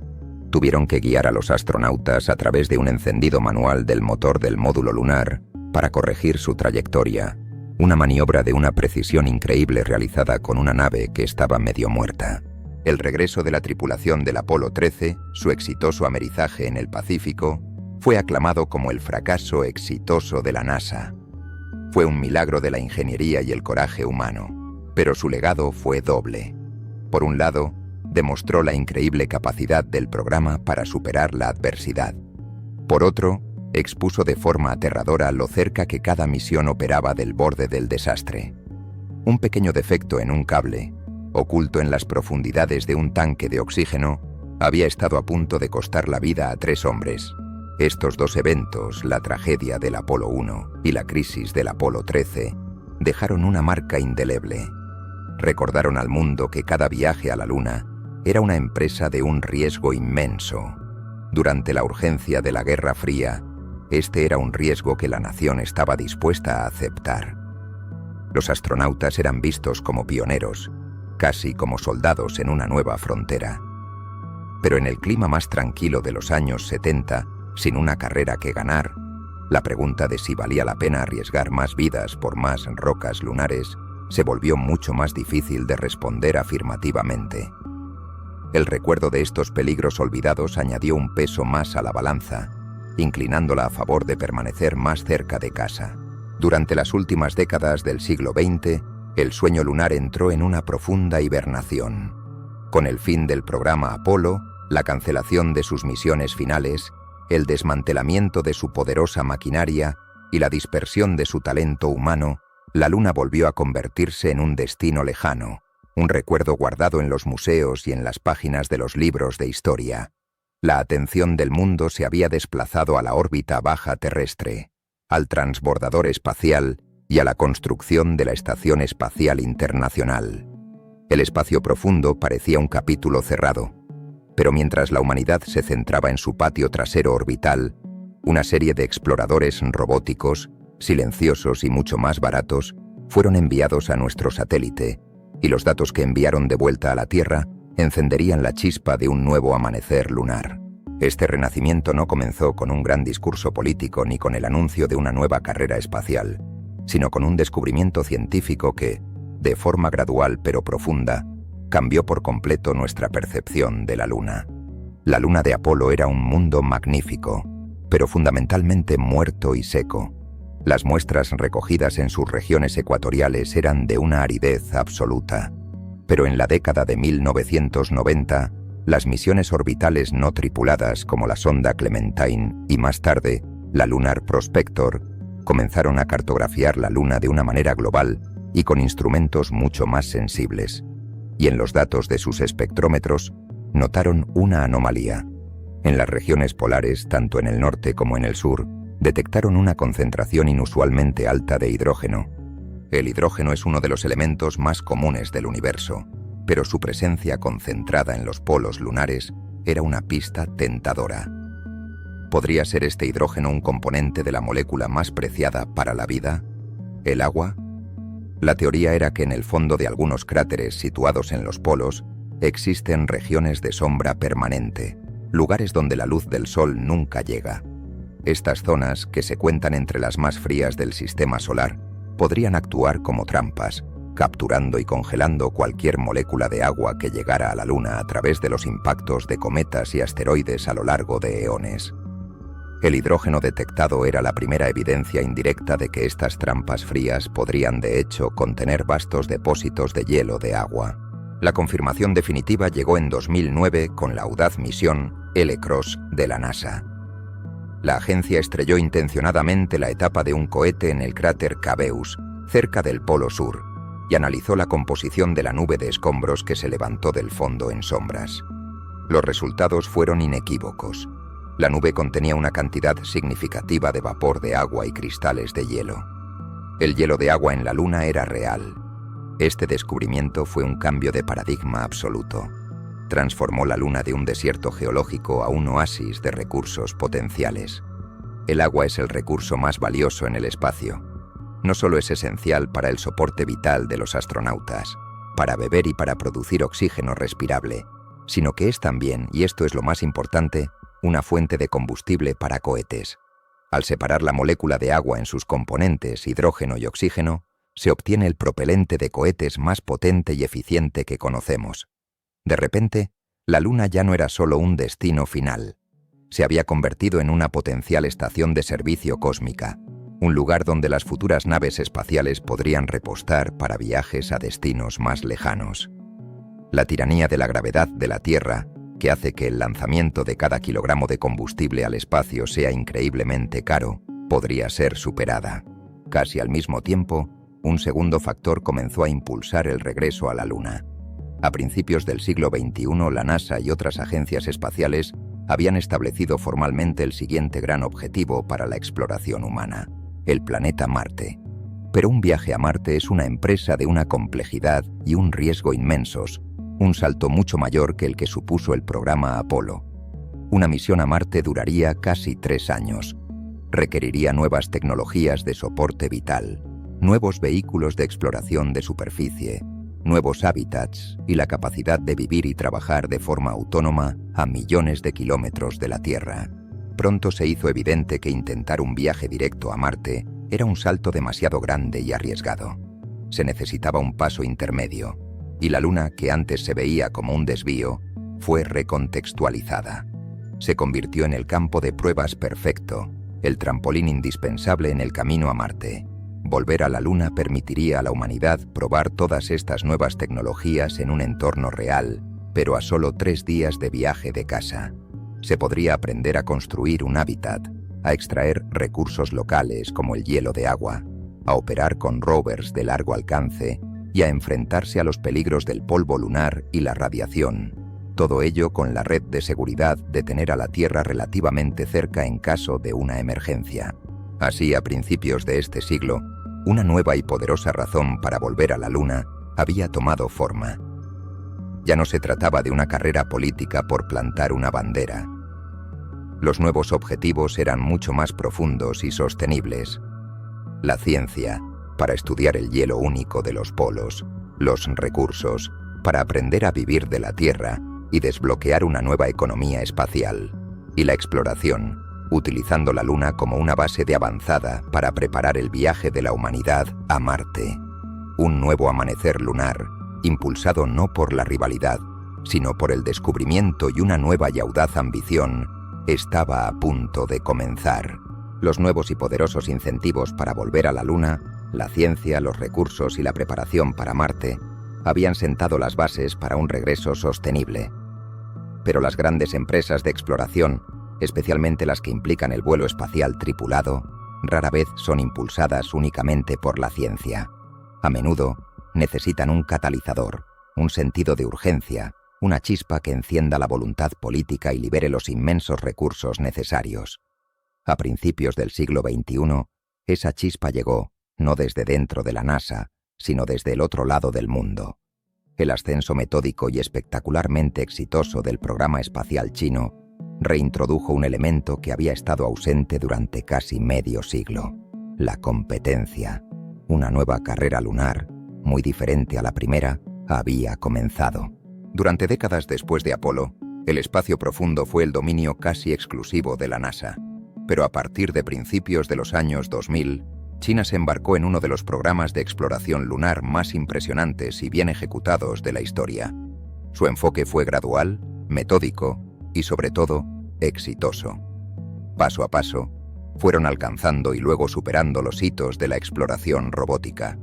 Tuvieron que guiar a los astronautas a través de un encendido manual del motor del módulo lunar para corregir su trayectoria, una maniobra de una precisión increíble realizada con una nave que estaba medio muerta. El regreso de la tripulación del Apolo 13, su exitoso amerizaje en el Pacífico, fue aclamado como el fracaso exitoso de la NASA. Fue un milagro de la ingeniería y el coraje humano, pero su legado fue doble. Por un lado, demostró la increíble capacidad del programa para superar la adversidad. Por otro, expuso de forma aterradora lo cerca que cada misión operaba del borde del desastre. Un pequeño defecto en un cable, oculto en las profundidades de un tanque de oxígeno, había estado a punto de costar la vida a 3 hombres. Estos 2 eventos, la tragedia del Apolo 1 y la crisis del Apolo 13, dejaron una marca indeleble. Recordaron al mundo que cada viaje a la Luna era una empresa de un riesgo inmenso. Durante la urgencia de la Guerra Fría, este era un riesgo que la nación estaba dispuesta a aceptar. Los astronautas eran vistos como pioneros, casi como soldados en una nueva frontera. Pero en el clima más tranquilo de los años 70, sin una carrera que ganar, la pregunta de si valía la pena arriesgar más vidas por más rocas lunares se volvió mucho más difícil de responder afirmativamente. El recuerdo de estos peligros olvidados añadió un peso más a la balanza, inclinándola a favor de permanecer más cerca de casa. Durante las últimas décadas del siglo XX, el sueño lunar entró en una profunda hibernación. Con el fin del programa Apolo, la cancelación de sus misiones finales, el desmantelamiento de su poderosa maquinaria y la dispersión de su talento humano, la Luna volvió a convertirse en un destino lejano, un recuerdo guardado en los museos y en las páginas de los libros de historia. La atención del mundo se había desplazado a la órbita baja terrestre, al transbordador espacial y a la construcción de la Estación Espacial Internacional. El espacio profundo parecía un capítulo cerrado, pero mientras la humanidad se centraba en su patio trasero orbital, una serie de exploradores robóticos, silenciosos y mucho más baratos, fueron enviados a nuestro satélite, y los datos que enviaron de vuelta a la Tierra encenderían la chispa de un nuevo amanecer lunar. Este renacimiento no comenzó con un gran discurso político ni con el anuncio de una nueva carrera espacial, sino con un descubrimiento científico que, de forma gradual pero profunda, cambió por completo nuestra percepción de la Luna. La Luna de Apolo era un mundo magnífico, pero fundamentalmente muerto y seco. Las muestras recogidas en sus regiones ecuatoriales eran de una aridez absoluta. Pero en la década de 1990, Las misiones orbitales no tripuladas como la sonda Clementine y más tarde la Lunar Prospector comenzaron a cartografiar la Luna de una manera global y con instrumentos mucho más sensibles, y en los datos de sus espectrómetros notaron una anomalía. En las regiones polares, tanto en el norte como en el sur, detectaron una concentración inusualmente alta de hidrógeno. El hidrógeno es uno de los elementos más comunes del universo, pero su presencia concentrada en los polos lunares era una pista tentadora. ¿Podría ser este hidrógeno un componente de la molécula más preciada para la vida? ¿El agua? La teoría era que en el fondo de algunos cráteres situados en los polos existen regiones de sombra permanente, lugares donde la luz del sol nunca llega. Estas zonas, que se cuentan entre las más frías del sistema solar, podrían actuar como trampas, capturando y congelando cualquier molécula de agua que llegara a la Luna a través de los impactos de cometas y asteroides a lo largo de eones. El hidrógeno detectado era la primera evidencia indirecta de que estas trampas frías podrían de hecho contener vastos depósitos de hielo de agua. La confirmación definitiva llegó en 2009 con la audaz misión L-CROSS de la NASA. La agencia estrelló intencionadamente la etapa de un cohete en el cráter Cabeus, cerca del Polo Sur, y analizó la composición de la nube de escombros que se levantó del fondo en sombras. Los resultados fueron inequívocos. La nube contenía una cantidad significativa de vapor de agua y cristales de hielo. El hielo de agua en la Luna era real. Este descubrimiento fue un cambio de paradigma absoluto. Transformó la Luna de un desierto geológico a un oasis de recursos potenciales. El agua es el recurso más valioso en el espacio. No solo es esencial para el soporte vital de los astronautas, para beber y para producir oxígeno respirable, sino que es también, y esto es lo más importante, una fuente de combustible para cohetes. Al separar la molécula de agua en sus componentes, hidrógeno y oxígeno, se obtiene el propelente de cohetes más potente y eficiente que conocemos. De repente, la Luna ya no era solo un destino final. Se había convertido en una potencial estación de servicio cósmica, un lugar donde las futuras naves espaciales podrían repostar para viajes a destinos más lejanos. La tiranía de la gravedad de la Tierra, que hace que el lanzamiento de cada kilogramo de combustible al espacio sea increíblemente caro, podría ser superada. Casi al mismo tiempo, un segundo factor comenzó a impulsar el regreso a la Luna. A principios del siglo XXI, la NASA y otras agencias espaciales habían establecido formalmente el siguiente gran objetivo para la exploración humana: el planeta Marte. Pero un viaje a Marte es una empresa de una complejidad y un riesgo inmensos, un salto mucho mayor que el que supuso el programa Apolo. Una misión a Marte duraría casi 3 años. Requeriría nuevas tecnologías de soporte vital, nuevos vehículos de exploración de superficie, nuevos hábitats y la capacidad de vivir y trabajar de forma autónoma a millones de kilómetros de la Tierra. Pronto se hizo evidente que intentar un viaje directo a Marte era un salto demasiado grande y arriesgado. Se necesitaba un paso intermedio, y la Luna, que antes se veía como un desvío, fue recontextualizada. Se convirtió en el campo de pruebas perfecto, el trampolín indispensable en el camino a Marte. Volver a la Luna permitiría a la humanidad probar todas estas nuevas tecnologías en un entorno real, pero a solo 3 días de viaje de casa. Se podría aprender a construir un hábitat, a extraer recursos locales como el hielo de agua, a operar con rovers de largo alcance y a enfrentarse a los peligros del polvo lunar y la radiación. Todo ello con la red de seguridad de tener a la Tierra relativamente cerca en caso de una emergencia. Así, a principios de este siglo, una nueva y poderosa razón para volver a la Luna había tomado forma. Ya no se trataba de una carrera política por plantar una bandera. Los nuevos objetivos eran mucho más profundos y sostenibles. La ciencia, para estudiar el hielo único de los polos, los recursos, para aprender a vivir de la Tierra y desbloquear una nueva economía espacial, y la exploración, utilizando la Luna como una base de avanzada para preparar el viaje de la humanidad a Marte. Un nuevo amanecer lunar, impulsado no por la rivalidad, sino por el descubrimiento y una nueva y audaz ambición, estaba a punto de comenzar. Los nuevos y poderosos incentivos para volver a la Luna, la ciencia, los recursos y la preparación para Marte, habían sentado las bases para un regreso sostenible. Pero las grandes empresas de exploración, especialmente las que implican el vuelo espacial tripulado, rara vez son impulsadas únicamente por la ciencia. A menudo necesitan un catalizador, un sentido de urgencia, una chispa que encienda la voluntad política y libere los inmensos recursos necesarios. A principios del siglo XXI, esa chispa llegó, no desde dentro de la NASA, sino desde el otro lado del mundo. El ascenso metódico y espectacularmente exitoso del programa espacial chino reintrodujo un elemento que había estado ausente durante casi medio siglo: la competencia. Una nueva carrera lunar, muy diferente a la primera, había comenzado. Durante décadas después de Apolo, el espacio profundo fue el dominio casi exclusivo de la NASA. Pero a partir de principios de los años 2000, China se embarcó en uno de los programas de exploración lunar más impresionantes y bien ejecutados de la historia. Su enfoque fue gradual, metódico y, sobre todo, exitoso. Paso a paso, fueron alcanzando y luego superando los hitos de la exploración robótica.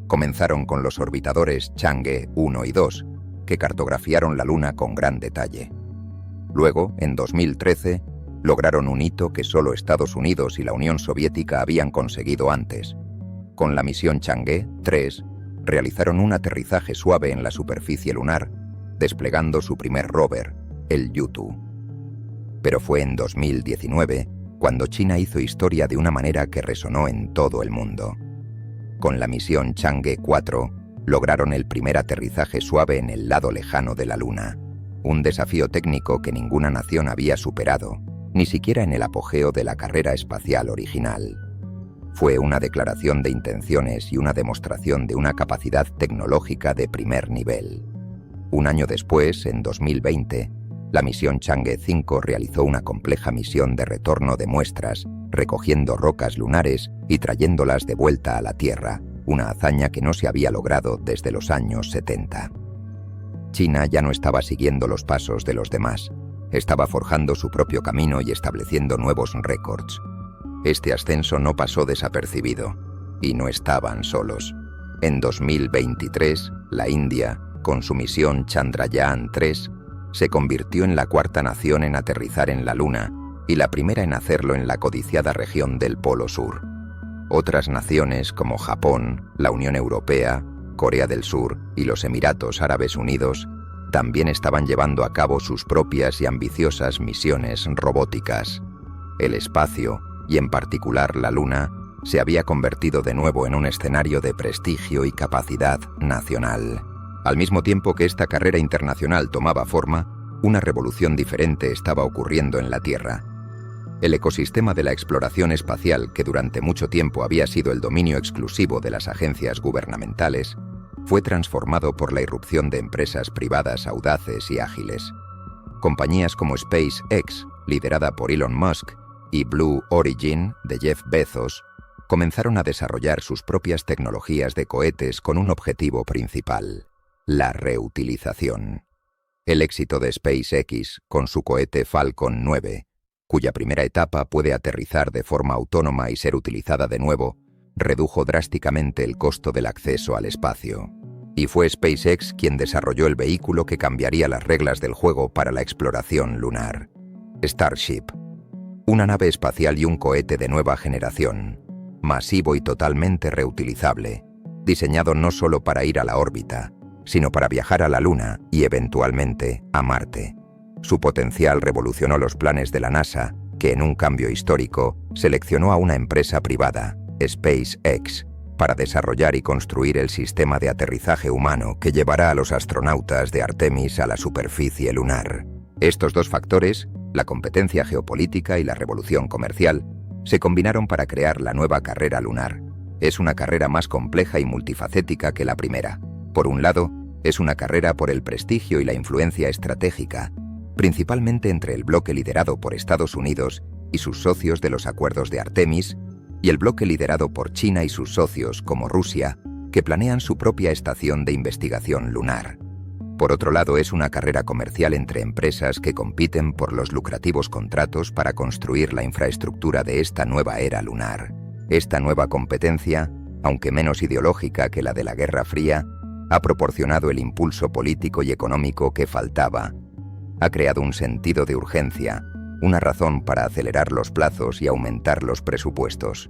Comenzaron con los orbitadores Chang'e 1 y 2, que cartografiaron la Luna con gran detalle. Luego, en 2013, lograron un hito que solo Estados Unidos y la Unión Soviética habían conseguido antes. Con la misión Chang'e 3, realizaron un aterrizaje suave en la superficie lunar, desplegando su primer rover, el Yutu. Pero fue en 2019 cuando China hizo historia de una manera que resonó en todo el mundo. Con la misión Chang'e 4, lograron el primer aterrizaje suave en el lado lejano de la Luna, un desafío técnico que ninguna nación había superado, ni siquiera en el apogeo de la carrera espacial original. Fue una declaración de intenciones y una demostración de una capacidad tecnológica de primer nivel. Un año después, en 2020, la misión Chang'e 5 realizó una compleja misión de retorno de muestras, recogiendo rocas lunares y trayéndolas de vuelta a la Tierra, una hazaña que no se había logrado desde los años 70. China ya no estaba siguiendo los pasos de los demás. Estaba forjando su propio camino y estableciendo nuevos récords. Este ascenso no pasó desapercibido, y no estaban solos. En 2023, la India, con su misión Chandrayaan-3, se convirtió en la cuarta nación en aterrizar en la Luna y la primera en hacerlo en la codiciada región del Polo Sur. Otras naciones como Japón, la Unión Europea, Corea del Sur y los Emiratos Árabes Unidos también estaban llevando a cabo sus propias y ambiciosas misiones robóticas. El espacio, y en particular la Luna, se había convertido de nuevo en un escenario de prestigio y capacidad nacional. Al mismo tiempo que esta carrera internacional tomaba forma, una revolución diferente estaba ocurriendo en la Tierra. El ecosistema de la exploración espacial, que durante mucho tiempo había sido el dominio exclusivo de las agencias gubernamentales, fue transformado por la irrupción de empresas privadas audaces y ágiles. Compañías como SpaceX, liderada por Elon Musk, y Blue Origin, de Jeff Bezos, comenzaron a desarrollar sus propias tecnologías de cohetes con un objetivo principal: la reutilización. El éxito de SpaceX con su cohete Falcon 9, cuya primera etapa puede aterrizar de forma autónoma y ser utilizada de nuevo, redujo drásticamente el costo del acceso al espacio. Y fue SpaceX quien desarrolló el vehículo que cambiaría las reglas del juego para la exploración lunar: Starship. Una nave espacial y un cohete de nueva generación, masivo y totalmente reutilizable, diseñado no solo para ir a la órbita, sino para viajar a la Luna y, eventualmente, a Marte. Su potencial revolucionó los planes de la NASA, que en un cambio histórico seleccionó a una empresa privada, SpaceX, para desarrollar y construir el sistema de aterrizaje humano que llevará a los astronautas de Artemis a la superficie lunar. Estos dos factores, la competencia geopolítica y la revolución comercial, se combinaron para crear la nueva carrera lunar. Es una carrera más compleja y multifacética que la primera. Por un lado, es una carrera por el prestigio y la influencia estratégica, principalmente entre el bloque liderado por Estados Unidos y sus socios de los acuerdos de Artemis, y el bloque liderado por China y sus socios, como Rusia, que planean su propia estación de investigación lunar. Por otro lado, es una carrera comercial entre empresas que compiten por los lucrativos contratos para construir la infraestructura de esta nueva era lunar. Esta nueva competencia, aunque menos ideológica que la de la Guerra Fría, ha proporcionado el impulso político y económico que faltaba. ha creado un sentido de urgencia, una razón para acelerar los plazos y aumentar los presupuestos.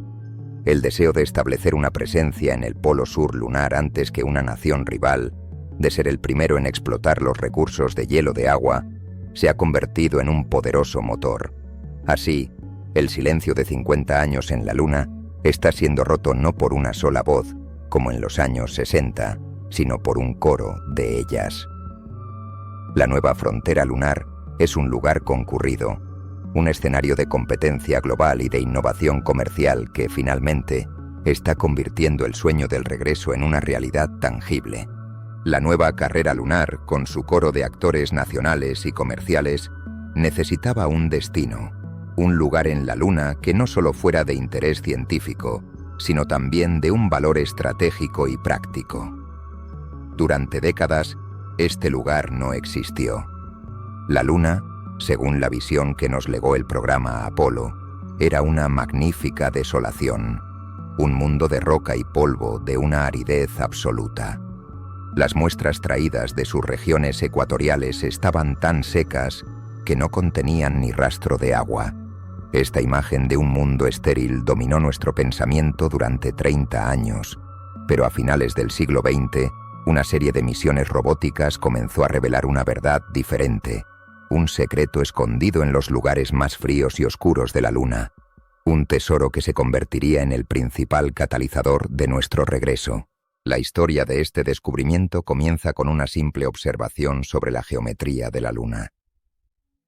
El deseo de establecer una presencia en el polo sur lunar antes que una nación rival, de ser el primero en explotar los recursos de hielo de agua, se ha convertido en un poderoso motor. Así, el silencio de 50 años en la Luna está siendo roto no por una sola voz, como en los años 60, sino por un coro de ellas. La nueva frontera lunar es un lugar concurrido, un escenario de competencia global y de innovación comercial que, finalmente, está convirtiendo el sueño del regreso en una realidad tangible. La nueva carrera lunar, con su coro de actores nacionales y comerciales, necesitaba un destino, un lugar en la Luna que no solo fuera de interés científico, sino también de un valor estratégico y práctico. Durante décadas, este lugar no existió. La Luna, según la visión que nos legó el programa Apolo, era una magnífica desolación, un mundo de roca y polvo de una aridez absoluta. Las muestras traídas de sus regiones ecuatoriales estaban tan secas que no contenían ni rastro de agua. Esta imagen de un mundo estéril dominó nuestro pensamiento durante 30 años, pero a finales del siglo XX, una serie de misiones robóticas comenzó a revelar una verdad diferente, un secreto escondido en los lugares más fríos y oscuros de la Luna, un tesoro que se convertiría en el principal catalizador de nuestro regreso. La historia de este descubrimiento comienza con una simple observación sobre la geometría de la Luna.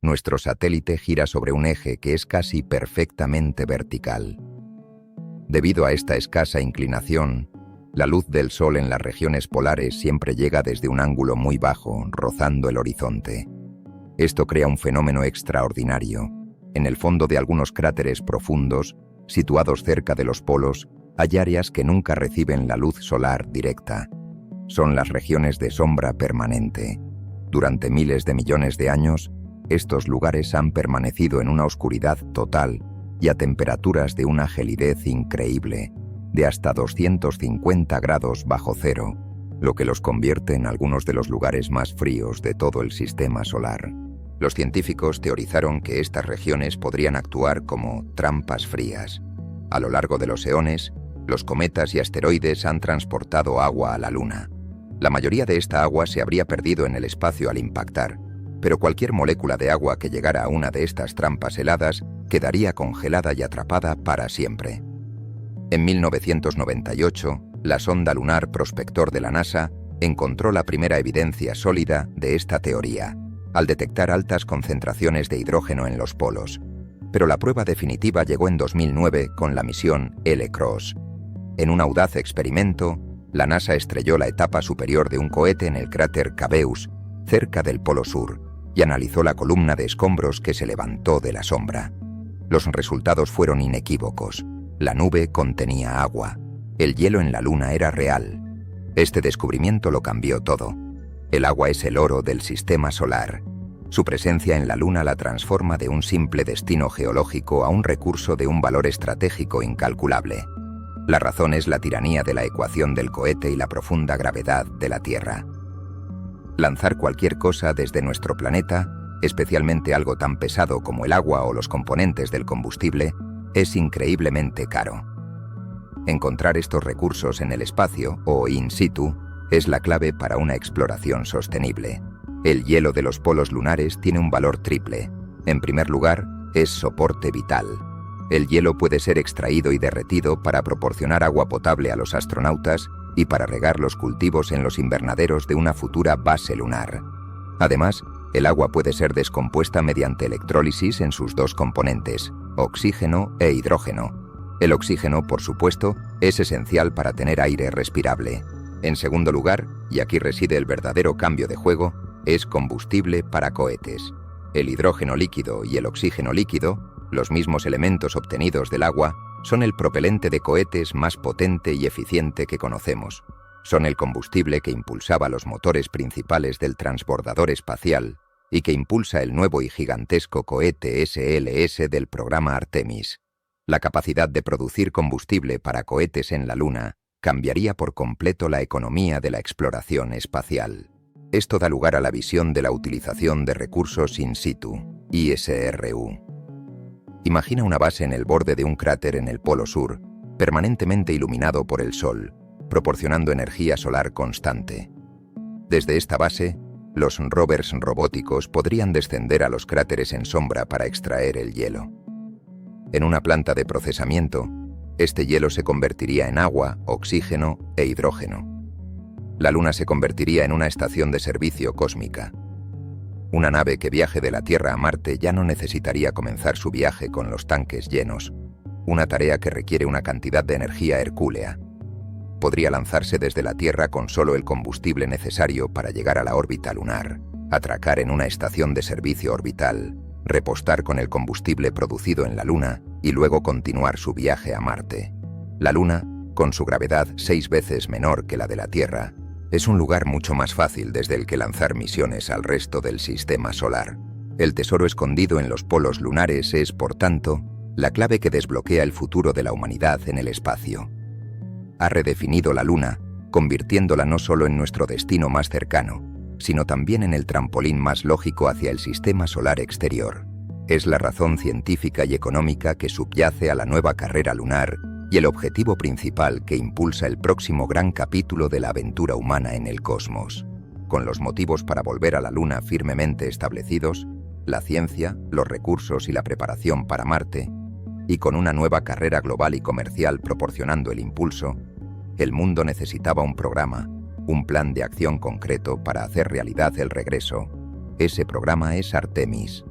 Nuestro satélite gira sobre un eje que es casi perfectamente vertical. Debido a esta escasa inclinación, la luz del Sol en las regiones polares siempre llega desde un ángulo muy bajo, rozando el horizonte. Esto crea un fenómeno extraordinario. En el fondo de algunos cráteres profundos, situados cerca de los polos, hay áreas que nunca reciben la luz solar directa. Son las regiones de sombra permanente. Durante miles de millones de años, estos lugares han permanecido en una oscuridad total y a temperaturas de una gelidez increíble, de hasta 250 grados bajo cero, lo que los convierte en algunos de los lugares más fríos de todo el sistema solar. Los científicos teorizaron que estas regiones podrían actuar como trampas frías. A lo largo de los eones, los cometas y asteroides han transportado agua a la Luna. La mayoría de esta agua se habría perdido en el espacio al impactar, pero cualquier molécula de agua que llegara a una de estas trampas heladas quedaría congelada y atrapada para siempre. En 1998, la sonda lunar Prospector de la NASA encontró la primera evidencia sólida de esta teoría, al detectar altas concentraciones de hidrógeno en los polos. Pero la prueba definitiva llegó en 2009 con la misión L-CROSS. En un audaz experimento, la NASA estrelló la etapa superior de un cohete en el cráter Cabeus, cerca del Polo Sur, y analizó la columna de escombros que se levantó de la sombra. Los resultados fueron inequívocos. La nube contenía agua. El hielo en la Luna era real. Este descubrimiento lo cambió todo. El agua es el oro del sistema solar. Su presencia en la Luna la transforma de un simple destino geológico a un recurso de un valor estratégico incalculable. La razón es la tiranía de la ecuación del cohete y la profunda gravedad de la Tierra. Lanzar cualquier cosa desde nuestro planeta, especialmente algo tan pesado como el agua o los componentes del combustible, es increíblemente caro. Encontrar estos recursos en el espacio o in situ es la clave para una exploración sostenible. El hielo de los polos lunares tiene un valor triple. En primer lugar, es soporte vital. El hielo puede ser extraído y derretido para proporcionar agua potable a los astronautas y para regar los cultivos en los invernaderos de una futura base lunar. Además, el agua puede ser descompuesta mediante electrólisis en sus dos componentes, oxígeno e hidrógeno. El oxígeno, por supuesto, es esencial para tener aire respirable. En segundo lugar, y aquí reside el verdadero cambio de juego, es combustible para cohetes. El hidrógeno líquido y el oxígeno líquido, los mismos elementos obtenidos del agua, son el propelente de cohetes más potente y eficiente que conocemos. Son el combustible que impulsaba los motores principales del transbordador espacial y que impulsa el nuevo y gigantesco cohete SLS del programa Artemis. La capacidad de producir combustible para cohetes en la Luna cambiaría por completo la economía de la exploración espacial. Esto da lugar a la visión de la utilización de recursos in situ, ISRU. Imagina una base en el borde de un cráter en el Polo Sur, permanentemente iluminado por el Sol, proporcionando energía solar constante. Desde esta base, los rovers robóticos podrían descender a los cráteres en sombra para extraer el hielo. En una planta de procesamiento, este hielo se convertiría en agua, oxígeno e hidrógeno. La Luna se convertiría en una estación de servicio cósmica. Una nave que viaje de la Tierra a Marte ya no necesitaría comenzar su viaje con los tanques llenos, una tarea que requiere una cantidad de energía hercúlea. Podría lanzarse desde la Tierra con solo el combustible necesario para llegar a la órbita lunar, atracar en una estación de servicio orbital, repostar con el combustible producido en la Luna y luego continuar su viaje a Marte. La Luna, con su gravedad 6 veces menor que la de la Tierra, es un lugar mucho más fácil desde el que lanzar misiones al resto del sistema solar. El tesoro escondido en los polos lunares es, por tanto, la clave que desbloquea el futuro de la humanidad en el espacio. Ha redefinido la Luna, convirtiéndola no solo en nuestro destino más cercano, sino también en el trampolín más lógico hacia el sistema solar exterior. Es la razón científica y económica que subyace a la nueva carrera lunar y el objetivo principal que impulsa el próximo gran capítulo de la aventura humana en el cosmos. Con los motivos para volver a la Luna firmemente establecidos, la ciencia, los recursos y la preparación para Marte, y con una nueva carrera global y comercial proporcionando el impulso, el mundo necesitaba un programa, un plan de acción concreto para hacer realidad el regreso. Ese programa es Artemis.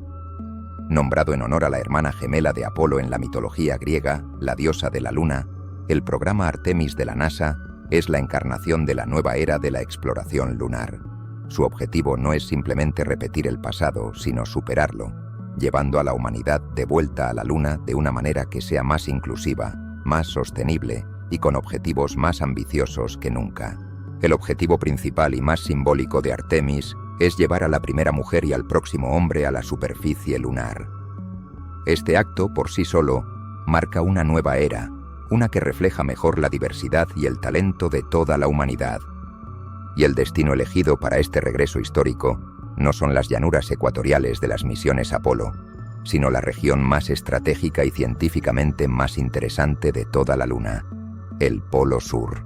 Nombrado en honor a la hermana gemela de Apolo en la mitología griega, la diosa de la Luna, el programa Artemis de la NASA es la encarnación de la nueva era de la exploración lunar. Su objetivo no es simplemente repetir el pasado, sino superarlo, llevando a la humanidad de vuelta a la Luna de una manera que sea más inclusiva, más sostenible y con objetivos más ambiciosos que nunca. El objetivo principal y más simbólico de Artemis es llevar a la primera mujer y al próximo hombre a la superficie lunar. Este acto, por sí solo, marca una nueva era, una que refleja mejor la diversidad y el talento de toda la humanidad. Y el destino elegido para este regreso histórico no son las llanuras ecuatoriales de las misiones Apolo, sino la región más estratégica y científicamente más interesante de toda la Luna, el Polo Sur.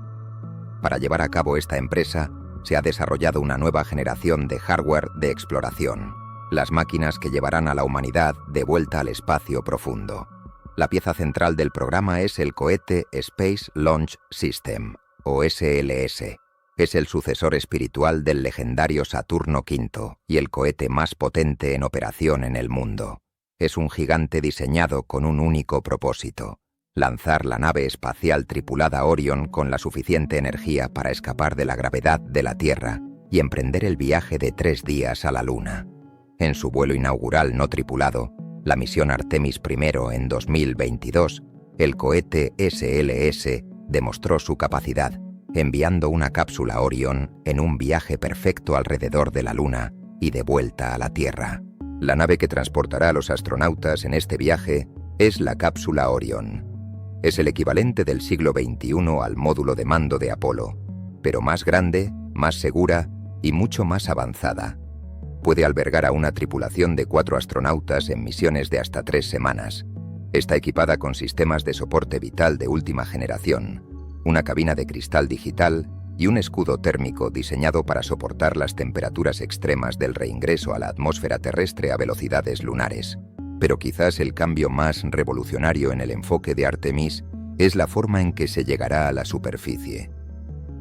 Para llevar a cabo esta empresa, se ha desarrollado una nueva generación de hardware de exploración, las máquinas que llevarán a la humanidad de vuelta al espacio profundo. La pieza central del programa es el cohete Space Launch System, o SLS. Es el sucesor espiritual del legendario Saturno V y el cohete más potente en operación en el mundo. Es un gigante diseñado con un único propósito: lanzar la nave espacial tripulada Orion con la suficiente energía para escapar de la gravedad de la Tierra y emprender el viaje de 3 días a la Luna. En su vuelo inaugural no tripulado, la misión Artemis I en 2022, el cohete SLS demostró su capacidad, enviando una cápsula Orion en un viaje perfecto alrededor de la Luna y de vuelta a la Tierra. La nave que transportará a los astronautas en este viaje es la cápsula Orion. Es el equivalente del siglo XXI al módulo de mando de Apolo, pero más grande, más segura y mucho más avanzada. Puede albergar a una tripulación de 4 astronautas en misiones de hasta 3 semanas. Está equipada con sistemas de soporte vital de última generación, una cabina de cristal digital y un escudo térmico diseñado para soportar las temperaturas extremas del reingreso a la atmósfera terrestre a velocidades lunares. Pero quizás el cambio más revolucionario en el enfoque de Artemis es la forma en que se llegará a la superficie.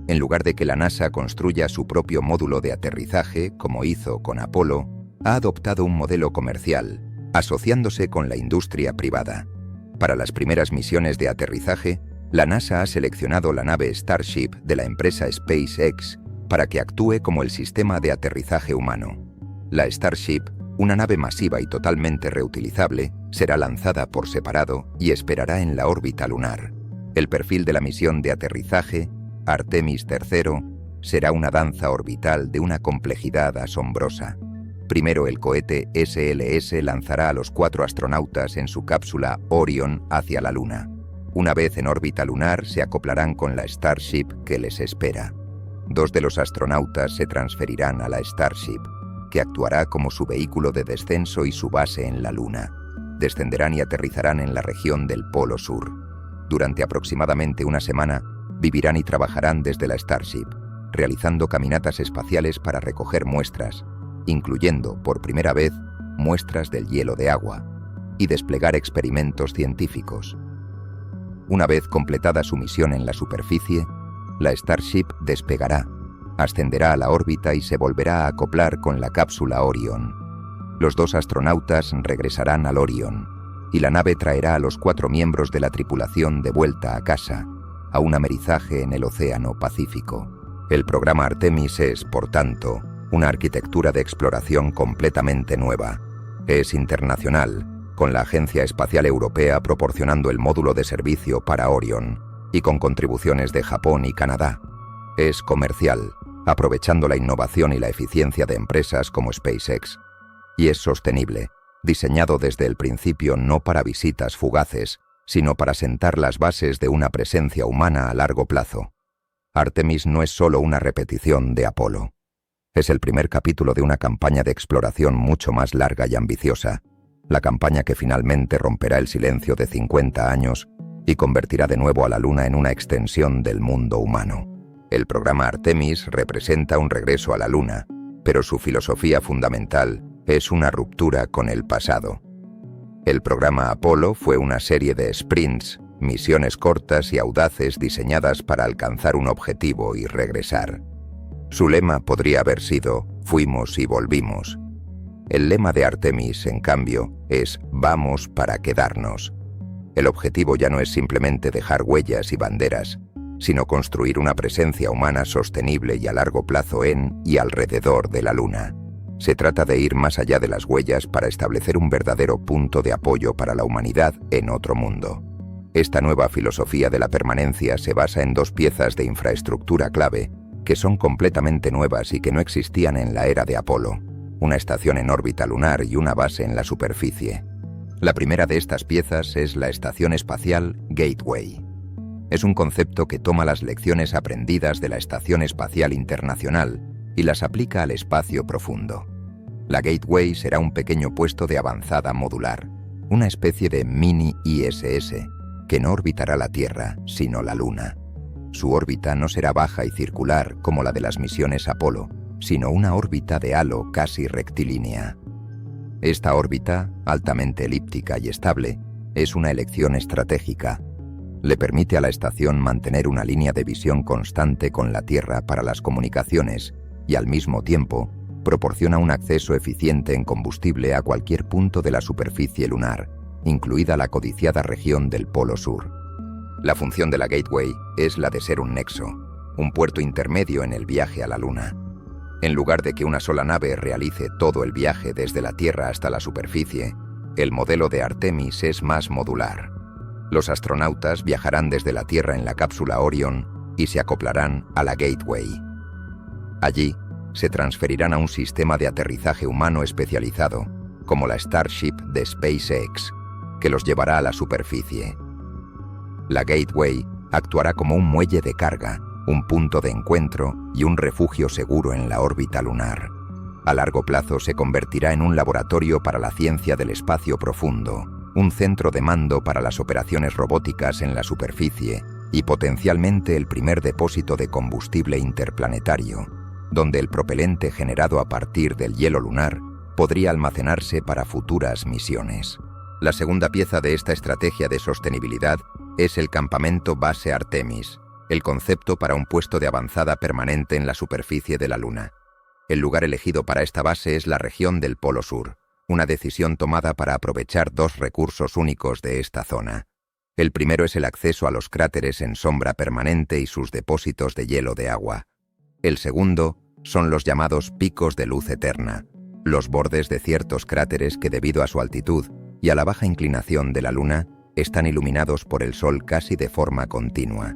En lugar de que la NASA construya su propio módulo de aterrizaje, como hizo con Apolo, ha adoptado un modelo comercial, asociándose con la industria privada. Para las primeras misiones de aterrizaje, la NASA ha seleccionado la nave Starship de la empresa SpaceX para que actúe como el sistema de aterrizaje humano. La Starship, una nave masiva y totalmente reutilizable, será lanzada por separado y esperará en la órbita lunar. El perfil de la misión de aterrizaje, Artemis III, será una danza orbital de una complejidad asombrosa. Primero, el cohete SLS lanzará a los 4 astronautas en su cápsula Orion hacia la Luna. Una vez en órbita lunar, se acoplarán con la Starship que les espera. 2 de los astronautas se transferirán a la Starship, que actuará como su vehículo de descenso y su base en la Luna. Descenderán y aterrizarán en la región del Polo Sur. Durante aproximadamente una semana, vivirán y trabajarán desde la Starship, realizando caminatas espaciales para recoger muestras, incluyendo, por primera vez, muestras del hielo de agua, y desplegar experimentos científicos. Una vez completada su misión en la superficie, la Starship despegará, ascenderá a la órbita y se volverá a acoplar con la cápsula Orion. Los 2 astronautas regresarán al Orion, y la nave traerá a los 4 miembros de la tripulación de vuelta a casa, a un amerizaje en el Océano Pacífico. El programa Artemis es, por tanto, una arquitectura de exploración completamente nueva. Es internacional, con la Agencia Espacial Europea proporcionando el módulo de servicio para Orion, y con contribuciones de Japón y Canadá. Es comercial, aprovechando la innovación y la eficiencia de empresas como SpaceX. Y es sostenible, diseñado desde el principio no para visitas fugaces, sino para sentar las bases de una presencia humana a largo plazo. Artemis no es solo una repetición de Apolo. Es el primer capítulo de una campaña de exploración mucho más larga y ambiciosa, la campaña que finalmente romperá el silencio de 50 años y convertirá de nuevo a la Luna en una extensión del mundo humano. El programa Artemis representa un regreso a la Luna, pero su filosofía fundamental es una ruptura con el pasado. El programa Apolo fue una serie de sprints, misiones cortas y audaces diseñadas para alcanzar un objetivo y regresar. Su lema podría haber sido «Fuimos y volvimos». El lema de Artemis, en cambio, es «Vamos para quedarnos». El objetivo ya no es simplemente dejar huellas y banderas, sino construir una presencia humana sostenible y a largo plazo en y alrededor de la Luna. Se trata de ir más allá de las huellas para establecer un verdadero punto de apoyo para la humanidad en otro mundo. Esta nueva filosofía de la permanencia se basa en 2 piezas de infraestructura clave que son completamente nuevas y que no existían en la era de Apolo: una estación en órbita lunar y una base en la superficie. La primera de estas piezas es la Estación Espacial Gateway. Es un concepto que toma las lecciones aprendidas de la Estación Espacial Internacional y las aplica al espacio profundo. La Gateway será un pequeño puesto de avanzada modular, una especie de mini ISS, que no orbitará la Tierra, sino la Luna. Su órbita no será baja y circular como la de las misiones Apolo, sino una órbita de halo casi rectilínea. Esta órbita, altamente elíptica y estable, es una elección estratégica. Le permite a la estación mantener una línea de visión constante con la Tierra para las comunicaciones y, al mismo tiempo, proporciona un acceso eficiente en combustible a cualquier punto de la superficie lunar, incluida la codiciada región del Polo Sur. La función de la Gateway es la de ser un nexo, un puerto intermedio en el viaje a la Luna. En lugar de que una sola nave realice todo el viaje desde la Tierra hasta la superficie, el modelo de Artemis es más modular. Los astronautas viajarán desde la Tierra en la cápsula Orion y se acoplarán a la Gateway. Allí, se transferirán a un sistema de aterrizaje humano especializado, como la Starship de SpaceX, que los llevará a la superficie. La Gateway actuará como un muelle de carga, un punto de encuentro y un refugio seguro en la órbita lunar. A largo plazo se convertirá en un laboratorio para la ciencia del espacio profundo, un centro de mando para las operaciones robóticas en la superficie y potencialmente el primer depósito de combustible interplanetario, donde el propelente generado a partir del hielo lunar podría almacenarse para futuras misiones. La segunda pieza de esta estrategia de sostenibilidad es el campamento base Artemis, el concepto para un puesto de avanzada permanente en la superficie de la Luna. El lugar elegido para esta base es la región del Polo Sur, una decisión tomada para aprovechar 2 recursos únicos de esta zona. El primero es el acceso a los cráteres en sombra permanente y sus depósitos de hielo de agua. El segundo son los llamados picos de luz eterna, los bordes de ciertos cráteres que, debido a su altitud y a la baja inclinación de la Luna, están iluminados por el Sol casi de forma continua.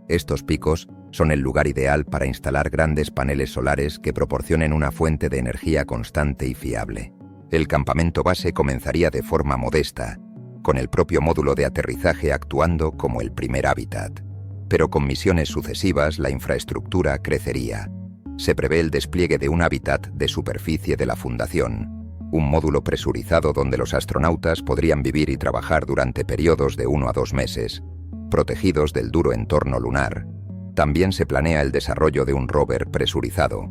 Estos picos son el lugar ideal para instalar grandes paneles solares que proporcionen una fuente de energía constante y fiable. El campamento base comenzaría de forma modesta, con el propio módulo de aterrizaje actuando como el primer hábitat. Pero con misiones sucesivas la infraestructura crecería. Se prevé el despliegue de un hábitat de superficie de la Fundación, un módulo presurizado donde los astronautas podrían vivir y trabajar durante periodos de 1 a 2 meses, protegidos del duro entorno lunar. También se planea el desarrollo de un rover presurizado,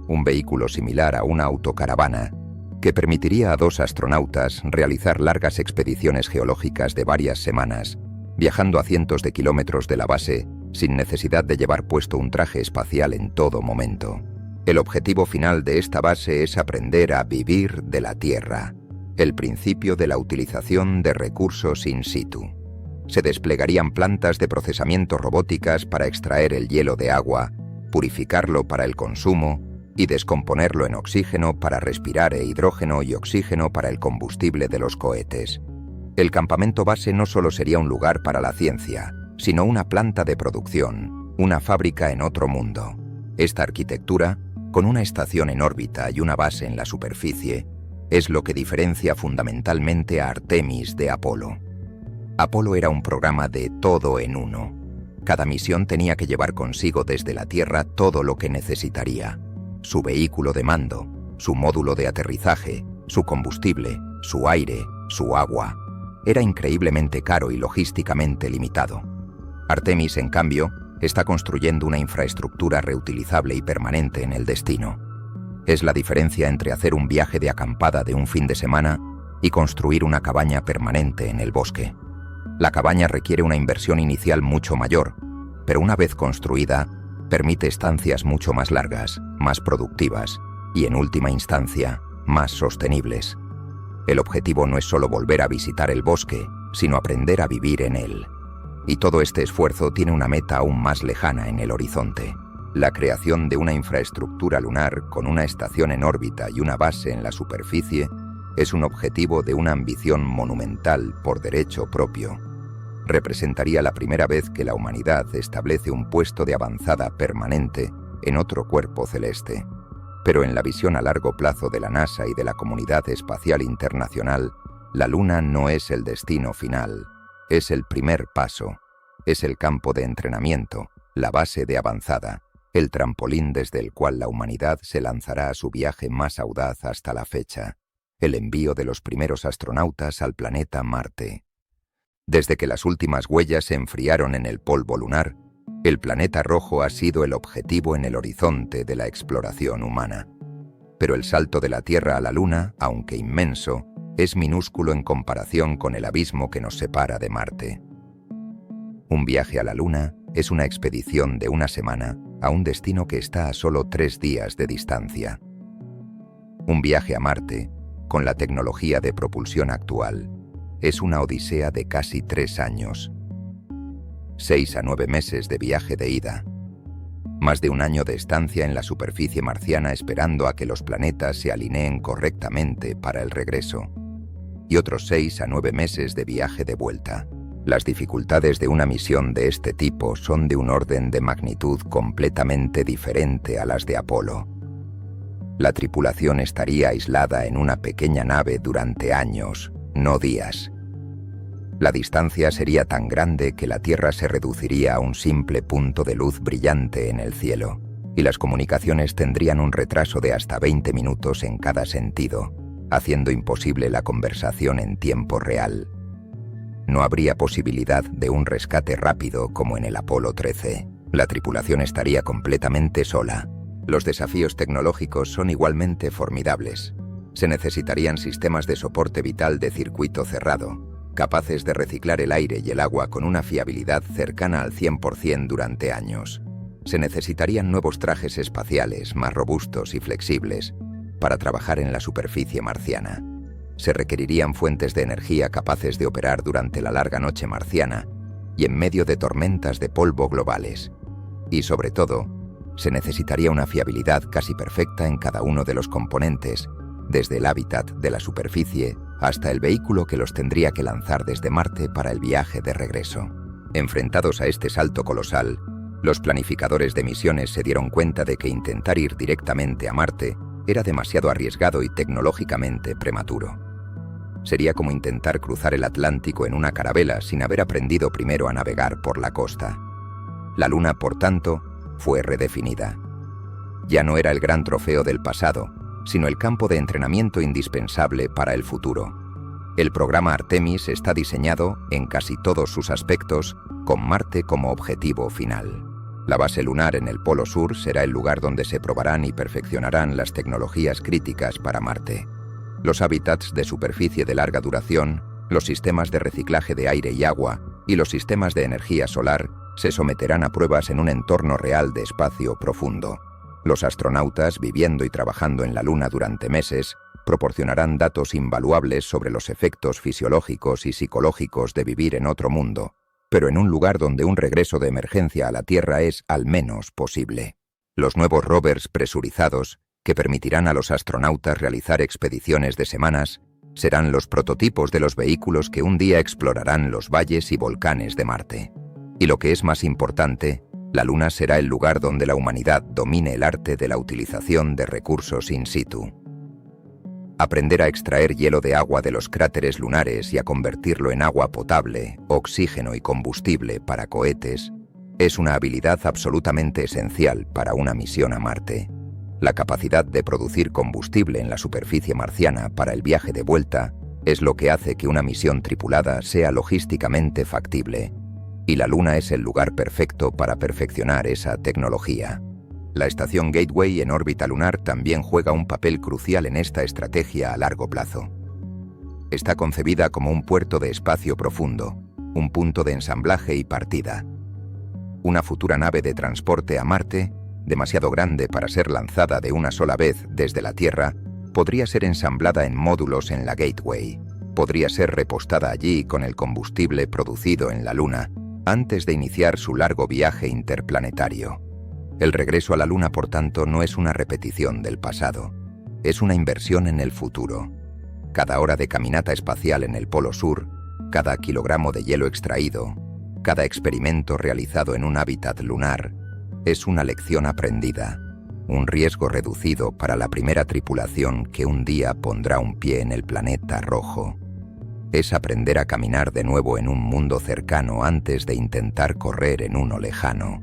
un vehículo similar a una autocaravana, que permitiría a 2 astronautas realizar largas expediciones geológicas de varias semanas, viajando a cientos de kilómetros de la base sin necesidad de llevar puesto un traje espacial en todo momento. El objetivo final de esta base es aprender a vivir de la Tierra, el principio de la utilización de recursos in situ. Se desplegarían plantas de procesamiento robóticas para extraer el hielo de agua, purificarlo para el consumo y descomponerlo en oxígeno para respirar e hidrógeno y oxígeno para el combustible de los cohetes. El campamento base no solo sería un lugar para la ciencia, sino una planta de producción, una fábrica en otro mundo. Esta arquitectura, con una estación en órbita y una base en la superficie, es lo que diferencia fundamentalmente a Artemis de Apolo. Apolo era un programa de todo en uno. Cada misión tenía que llevar consigo desde la Tierra todo lo que necesitaría: su vehículo de mando, su módulo de aterrizaje, su combustible, su aire, su agua. Era increíblemente caro y logísticamente limitado. Artemis, en cambio, está construyendo una infraestructura reutilizable y permanente en el destino. Es la diferencia entre hacer un viaje de acampada de un fin de semana y construir una cabaña permanente en el bosque. La cabaña requiere una inversión inicial mucho mayor, pero una vez construida, permite estancias mucho más largas, más productivas y, en última instancia, más sostenibles. El objetivo no es solo volver a visitar el bosque, sino aprender a vivir en él. Y todo este esfuerzo tiene una meta aún más lejana en el horizonte: la creación de una infraestructura lunar con una estación en órbita y una base en la superficie es un objetivo de una ambición monumental por derecho propio. Representaría la primera vez que la humanidad establece un puesto de avanzada permanente en otro cuerpo celeste. Pero en la visión a largo plazo de la NASA y de la comunidad espacial internacional, la Luna no es el destino final. Es el primer paso, es el campo de entrenamiento, la base de avanzada, el trampolín desde el cual la humanidad se lanzará a su viaje más audaz hasta la fecha: el envío de los primeros astronautas al planeta Marte. Desde que las últimas huellas se enfriaron en el polvo lunar, el planeta rojo ha sido el objetivo en el horizonte de la exploración humana. Pero el salto de la Tierra a la Luna, aunque inmenso, es minúsculo en comparación con el abismo que nos separa de Marte. Un viaje a la Luna es una expedición de 1 semana a un destino que está a solo 3 días de distancia. Un viaje a Marte, con la tecnología de propulsión actual, es una odisea de casi 3 años. 6 a 9 meses de viaje de ida. Más de 1 año de estancia en la superficie marciana esperando a que los planetas se alineen correctamente para el regreso. Y otros 6 a 9 meses de viaje de vuelta. Las dificultades de una misión de este tipo son de un orden de magnitud completamente diferente a las de Apolo. La tripulación estaría aislada en una pequeña nave durante años, no días. La distancia sería tan grande que la Tierra se reduciría a un simple punto de luz brillante en el cielo, y las comunicaciones tendrían un retraso de hasta 20 minutos en cada sentido, haciendo imposible la conversación en tiempo real. No habría posibilidad de un rescate rápido como en el Apolo 13. La tripulación estaría completamente sola. Los desafíos tecnológicos son igualmente formidables. Se necesitarían sistemas de soporte vital de circuito cerrado, capaces de reciclar el aire y el agua con una fiabilidad cercana al 100% durante años. Se necesitarían nuevos trajes espaciales más robustos y flexibles para trabajar en la superficie marciana. Se requerirían fuentes de energía capaces de operar durante la larga noche marciana y en medio de tormentas de polvo globales. Y sobre todo, se necesitaría una fiabilidad casi perfecta en cada uno de los componentes, desde el hábitat de la superficie hasta el vehículo que los tendría que lanzar desde Marte para el viaje de regreso. Enfrentados a este salto colosal, los planificadores de misiones se dieron cuenta de que intentar ir directamente a Marte era demasiado arriesgado y tecnológicamente prematuro. Sería como intentar cruzar el Atlántico en una carabela sin haber aprendido primero a navegar por la costa. La Luna, por tanto, fue redefinida. Ya no era el gran trofeo del pasado, sino el campo de entrenamiento indispensable para el futuro. El programa Artemis está diseñado, en casi todos sus aspectos, con Marte como objetivo final. La base lunar en el Polo Sur será el lugar donde se probarán y perfeccionarán las tecnologías críticas para Marte. Los hábitats de superficie de larga duración, los sistemas de reciclaje de aire y agua y los sistemas de energía solar se someterán a pruebas en un entorno real de espacio profundo. Los astronautas, viviendo y trabajando en la Luna durante meses, proporcionarán datos invaluables sobre los efectos fisiológicos y psicológicos de vivir en otro mundo, pero en un lugar donde un regreso de emergencia a la Tierra es al menos posible. Los nuevos rovers presurizados, que permitirán a los astronautas realizar expediciones de semanas, serán los prototipos de los vehículos que un día explorarán los valles y volcanes de Marte. Y lo que es más importante, la Luna será el lugar donde la humanidad domine el arte de la utilización de recursos in situ. Aprender a extraer hielo de agua de los cráteres lunares y a convertirlo en agua potable, oxígeno y combustible para cohetes es una habilidad absolutamente esencial para una misión a Marte. La capacidad de producir combustible en la superficie marciana para el viaje de vuelta es lo que hace que una misión tripulada sea logísticamente factible, y la Luna es el lugar perfecto para perfeccionar esa tecnología. La estación Gateway en órbita lunar también juega un papel crucial en esta estrategia a largo plazo. Está concebida como un puerto de espacio profundo, un punto de ensamblaje y partida. Una futura nave de transporte a Marte, demasiado grande para ser lanzada de una sola vez desde la Tierra, podría ser ensamblada en módulos en la Gateway. Podría ser repostada allí con el combustible producido en la Luna, antes de iniciar su largo viaje interplanetario. El regreso a la Luna, por tanto, no es una repetición del pasado, es una inversión en el futuro. Cada hora de caminata espacial en el Polo Sur, cada kilogramo de hielo extraído, cada experimento realizado en un hábitat lunar, es una lección aprendida, un riesgo reducido para la primera tripulación que un día pondrá un pie en el planeta rojo. Es aprender a caminar de nuevo en un mundo cercano antes de intentar correr en uno lejano.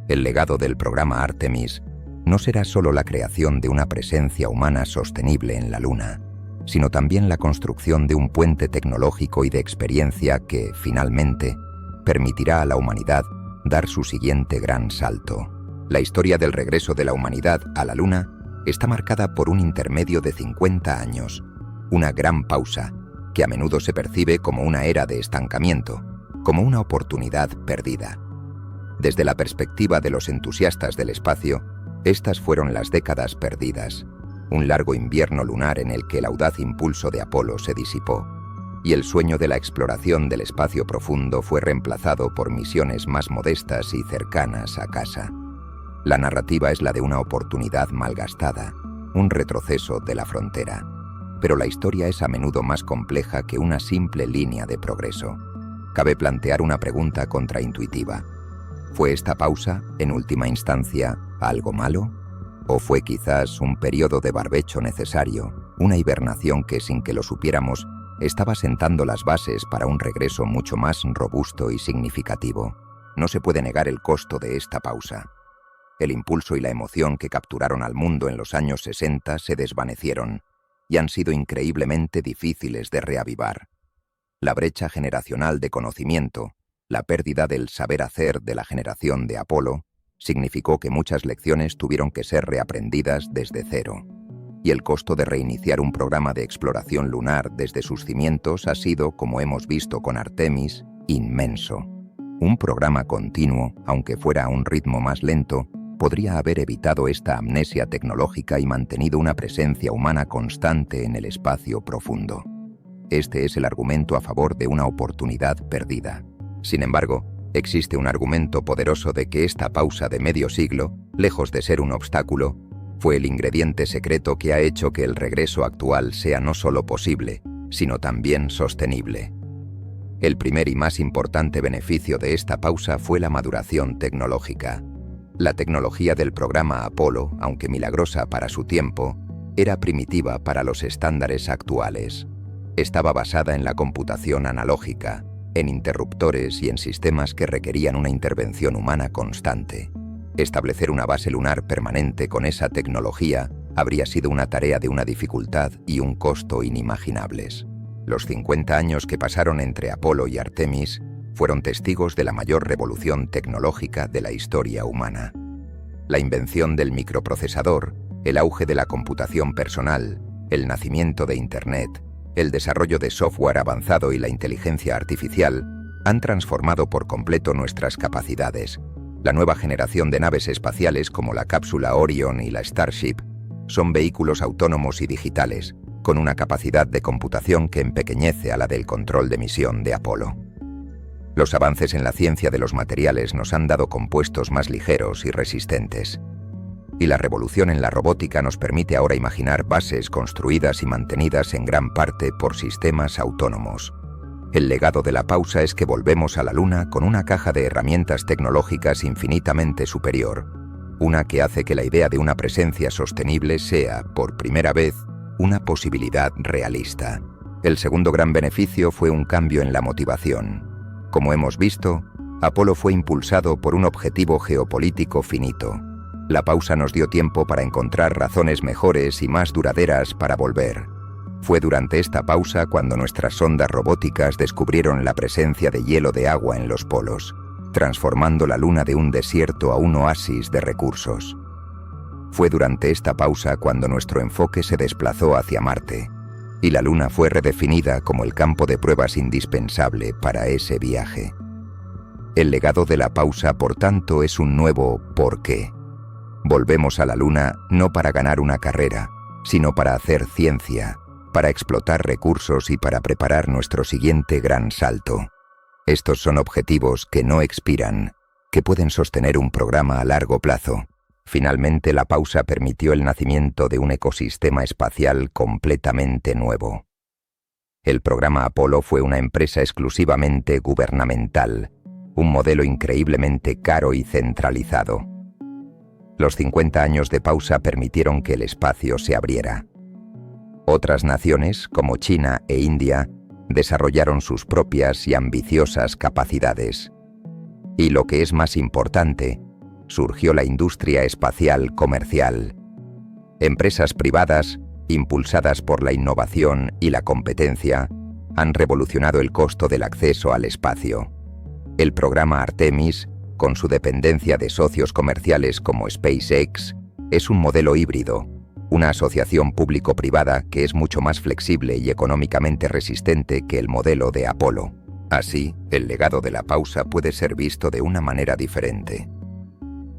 El legado del programa Artemis no será solo la creación de una presencia humana sostenible en la Luna, sino también la construcción de un puente tecnológico y de experiencia que, finalmente, permitirá a la humanidad dar su siguiente gran salto. La historia del regreso de la humanidad a la Luna está marcada por un intermedio de 50 años, una gran pausa, que a menudo se percibe como una era de estancamiento, como una oportunidad perdida. Desde la perspectiva de los entusiastas del espacio, estas fueron las décadas perdidas, un largo invierno lunar en el que el audaz impulso de Apolo se disipó, y el sueño de la exploración del espacio profundo fue reemplazado por misiones más modestas y cercanas a casa. La narrativa es la de una oportunidad malgastada, un retroceso de la frontera, pero la historia es a menudo más compleja que una simple línea de progreso. Cabe plantear una pregunta contraintuitiva. ¿Fue esta pausa, en última instancia, algo malo? ¿O fue quizás un periodo de barbecho necesario, una hibernación que, sin que lo supiéramos, estaba sentando las bases para un regreso mucho más robusto y significativo? No se puede negar el costo de esta pausa. El impulso y la emoción que capturaron al mundo en los años 60 se desvanecieron y han sido increíblemente difíciles de reavivar. La brecha generacional de conocimiento, la pérdida del saber hacer de la generación de Apolo, significó que muchas lecciones tuvieron que ser reaprendidas desde cero. Y el costo de reiniciar un programa de exploración lunar desde sus cimientos ha sido, como hemos visto con Artemis, inmenso. Un programa continuo, aunque fuera a un ritmo más lento, podría haber evitado esta amnesia tecnológica y mantenido una presencia humana constante en el espacio profundo. Este es el argumento a favor de una oportunidad perdida. Sin embargo, existe un argumento poderoso de que esta pausa de medio siglo, lejos de ser un obstáculo, fue el ingrediente secreto que ha hecho que el regreso actual sea no solo posible, sino también sostenible. El primer y más importante beneficio de esta pausa fue la maduración tecnológica. La tecnología del programa Apolo, aunque milagrosa para su tiempo, era primitiva para los estándares actuales. Estaba basada en la computación analógica, en interruptores y en sistemas que requerían una intervención humana constante. Establecer una base lunar permanente con esa tecnología habría sido una tarea de una dificultad y un costo inimaginables. Los 50 años que pasaron entre Apolo y Artemis fueron testigos de la mayor revolución tecnológica de la historia humana. La invención del microprocesador, el auge de la computación personal, el nacimiento de Internet, el desarrollo de software avanzado y la inteligencia artificial han transformado por completo nuestras capacidades. La nueva generación de naves espaciales como la cápsula Orion y la Starship son vehículos autónomos y digitales, con una capacidad de computación que empequeñece a la del control de misión de Apolo. Los avances en la ciencia de los materiales nos han dado compuestos más ligeros y resistentes. Y la revolución en la robótica nos permite ahora imaginar bases construidas y mantenidas en gran parte por sistemas autónomos. El legado de la pausa es que volvemos a la Luna con una caja de herramientas tecnológicas infinitamente superior, una que hace que la idea de una presencia sostenible sea, por primera vez, una posibilidad realista. El segundo gran beneficio fue un cambio en la motivación. Como hemos visto, Apolo fue impulsado por un objetivo geopolítico finito. La pausa nos dio tiempo para encontrar razones mejores y más duraderas para volver. Fue durante esta pausa cuando nuestras sondas robóticas descubrieron la presencia de hielo de agua en los polos, transformando la Luna de un desierto a un oasis de recursos. Fue durante esta pausa cuando nuestro enfoque se desplazó hacia Marte, y la Luna fue redefinida como el campo de pruebas indispensable para ese viaje. El legado de la pausa, por tanto, es un nuevo ¿por qué? Volvemos a la Luna no para ganar una carrera, sino para hacer ciencia, para explotar recursos y para preparar nuestro siguiente gran salto. Estos son objetivos que no expiran, que pueden sostener un programa a largo plazo. Finalmente, la pausa permitió el nacimiento de un ecosistema espacial completamente nuevo. El programa Apolo fue una empresa exclusivamente gubernamental, un modelo increíblemente caro y centralizado. Los 50 años de pausa permitieron que el espacio se abriera. Otras naciones, como China e India, desarrollaron sus propias y ambiciosas capacidades. Y lo que es más importante, surgió la industria espacial comercial. Empresas privadas, impulsadas por la innovación y la competencia, han revolucionado el costo del acceso al espacio. El programa Artemis, con su dependencia de socios comerciales como SpaceX, es un modelo híbrido, una asociación público-privada que es mucho más flexible y económicamente resistente que el modelo de Apolo. Así, el legado de la pausa puede ser visto de una manera diferente.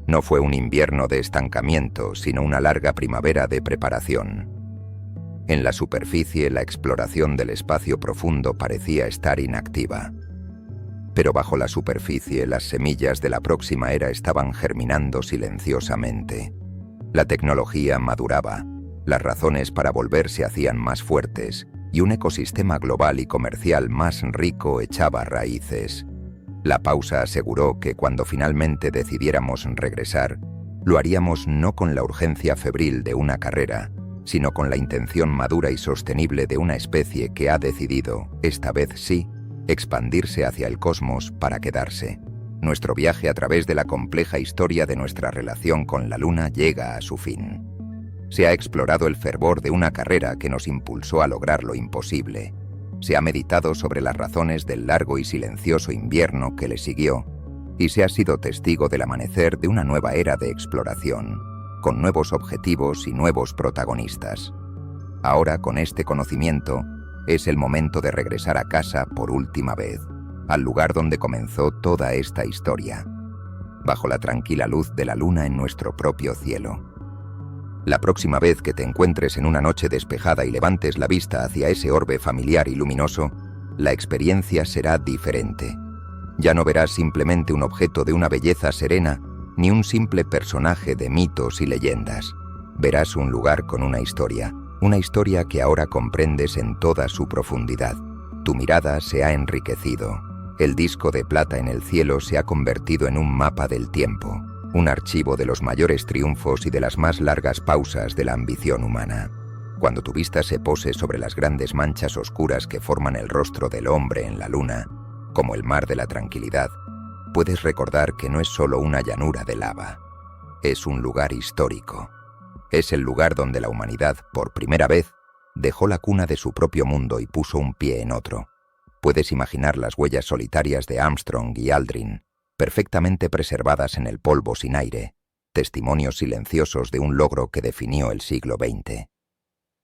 No fue un invierno de estancamiento, sino una larga primavera de preparación. En la superficie, la exploración del espacio profundo parecía estar inactiva. Pero bajo la superficie, las semillas de la próxima era estaban germinando silenciosamente. La tecnología maduraba, las razones para volver se hacían más fuertes y un ecosistema global y comercial más rico echaba raíces. La pausa aseguró que cuando finalmente decidiéramos regresar, lo haríamos no con la urgencia febril de una carrera, sino con la intención madura y sostenible de una especie que ha decidido, esta vez sí, expandirse hacia el cosmos para quedarse. Nuestro viaje a través de la compleja historia de nuestra relación con la Luna llega a su fin. Se ha explorado el fervor de una carrera que nos impulsó a lograr lo imposible. Se ha meditado sobre las razones del largo y silencioso invierno que le siguió, y se ha sido testigo del amanecer de una nueva era de exploración, con nuevos objetivos y nuevos protagonistas. Ahora, con este conocimiento, es el momento de regresar a casa por última vez, al lugar donde comenzó toda esta historia, bajo la tranquila luz de la Luna en nuestro propio cielo. La próxima vez que te encuentres en una noche despejada y levantes la vista hacia ese orbe familiar y luminoso, la experiencia será diferente. Ya no verás simplemente un objeto de una belleza serena, ni un simple personaje de mitos y leyendas. Verás un lugar con una historia que ahora comprendes en toda su profundidad. Tu mirada se ha enriquecido. El disco de plata en el cielo se ha convertido en un mapa del tiempo, un archivo de los mayores triunfos y de las más largas pausas de la ambición humana. Cuando tu vista se pose sobre las grandes manchas oscuras que forman el rostro del hombre en la Luna, como el mar de la tranquilidad, puedes recordar que no es solo una llanura de lava. Es un lugar histórico. Es el lugar donde la humanidad, por primera vez, dejó la cuna de su propio mundo y puso un pie en otro. Puedes imaginar las huellas solitarias de Armstrong y Aldrin, perfectamente preservadas en el polvo sin aire, testimonios silenciosos de un logro que definió el siglo XX.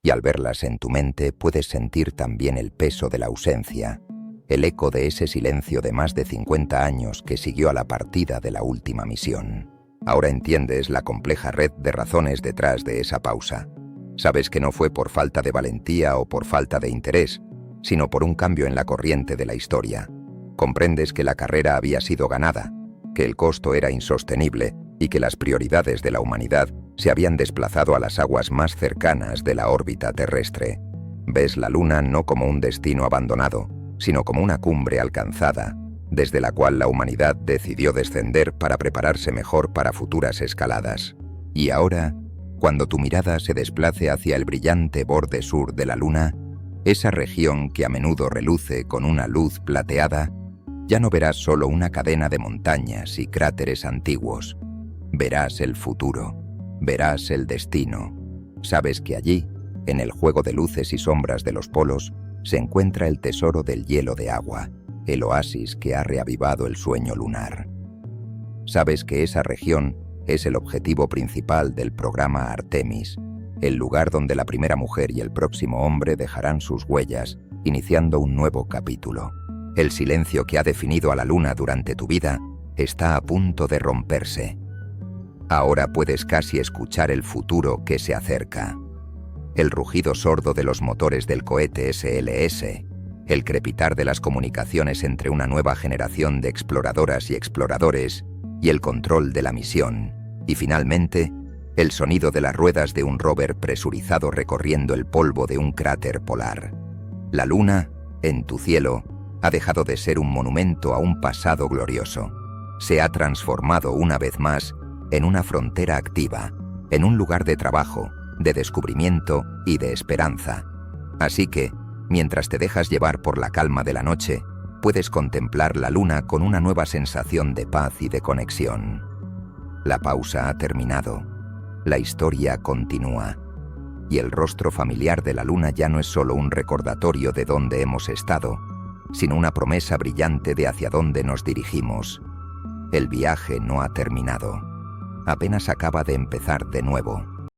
Y al verlas en tu mente puedes sentir también el peso de la ausencia, el eco de ese silencio de más de 50 años que siguió a la partida de la última misión. Ahora entiendes la compleja red de razones detrás de esa pausa. Sabes que no fue por falta de valentía o por falta de interés, sino por un cambio en la corriente de la historia. Comprendes que la carrera había sido ganada, que el costo era insostenible y que las prioridades de la humanidad se habían desplazado a las aguas más cercanas de la órbita terrestre. Ves la Luna no como un destino abandonado, sino como una cumbre alcanzada, desde la cual la humanidad decidió descender para prepararse mejor para futuras escaladas. Y ahora, cuando tu mirada se desplace hacia el brillante borde sur de la Luna, esa región que a menudo reluce con una luz plateada, ya no verás solo una cadena de montañas y cráteres antiguos. Verás el futuro, verás el destino. Sabes que allí, en el juego de luces y sombras de los polos, se encuentra el tesoro del hielo de agua, el oasis que ha reavivado el sueño lunar. Sabes que esa región es el objetivo principal del programa Artemis, el lugar donde la primera mujer y el próximo hombre dejarán sus huellas, iniciando un nuevo capítulo. El silencio que ha definido a la Luna durante tu vida está a punto de romperse. Ahora puedes casi escuchar el futuro que se acerca. El rugido sordo de los motores del cohete SLS, el crepitar de las comunicaciones entre una nueva generación de exploradoras y exploradores, y el control de la misión, y finalmente, el sonido de las ruedas de un rover presurizado recorriendo el polvo de un cráter polar. La Luna, en tu cielo, ha dejado de ser un monumento a un pasado glorioso. Se ha transformado una vez más en una frontera activa, en un lugar de trabajo, de descubrimiento y de esperanza. Así que, mientras te dejas llevar por la calma de la noche, puedes contemplar la Luna con una nueva sensación de paz y de conexión. La pausa ha terminado. La historia continúa. Y el rostro familiar de la Luna ya no es solo un recordatorio de dónde hemos estado, sino una promesa brillante de hacia dónde nos dirigimos. El viaje no ha terminado. Apenas acaba de empezar de nuevo.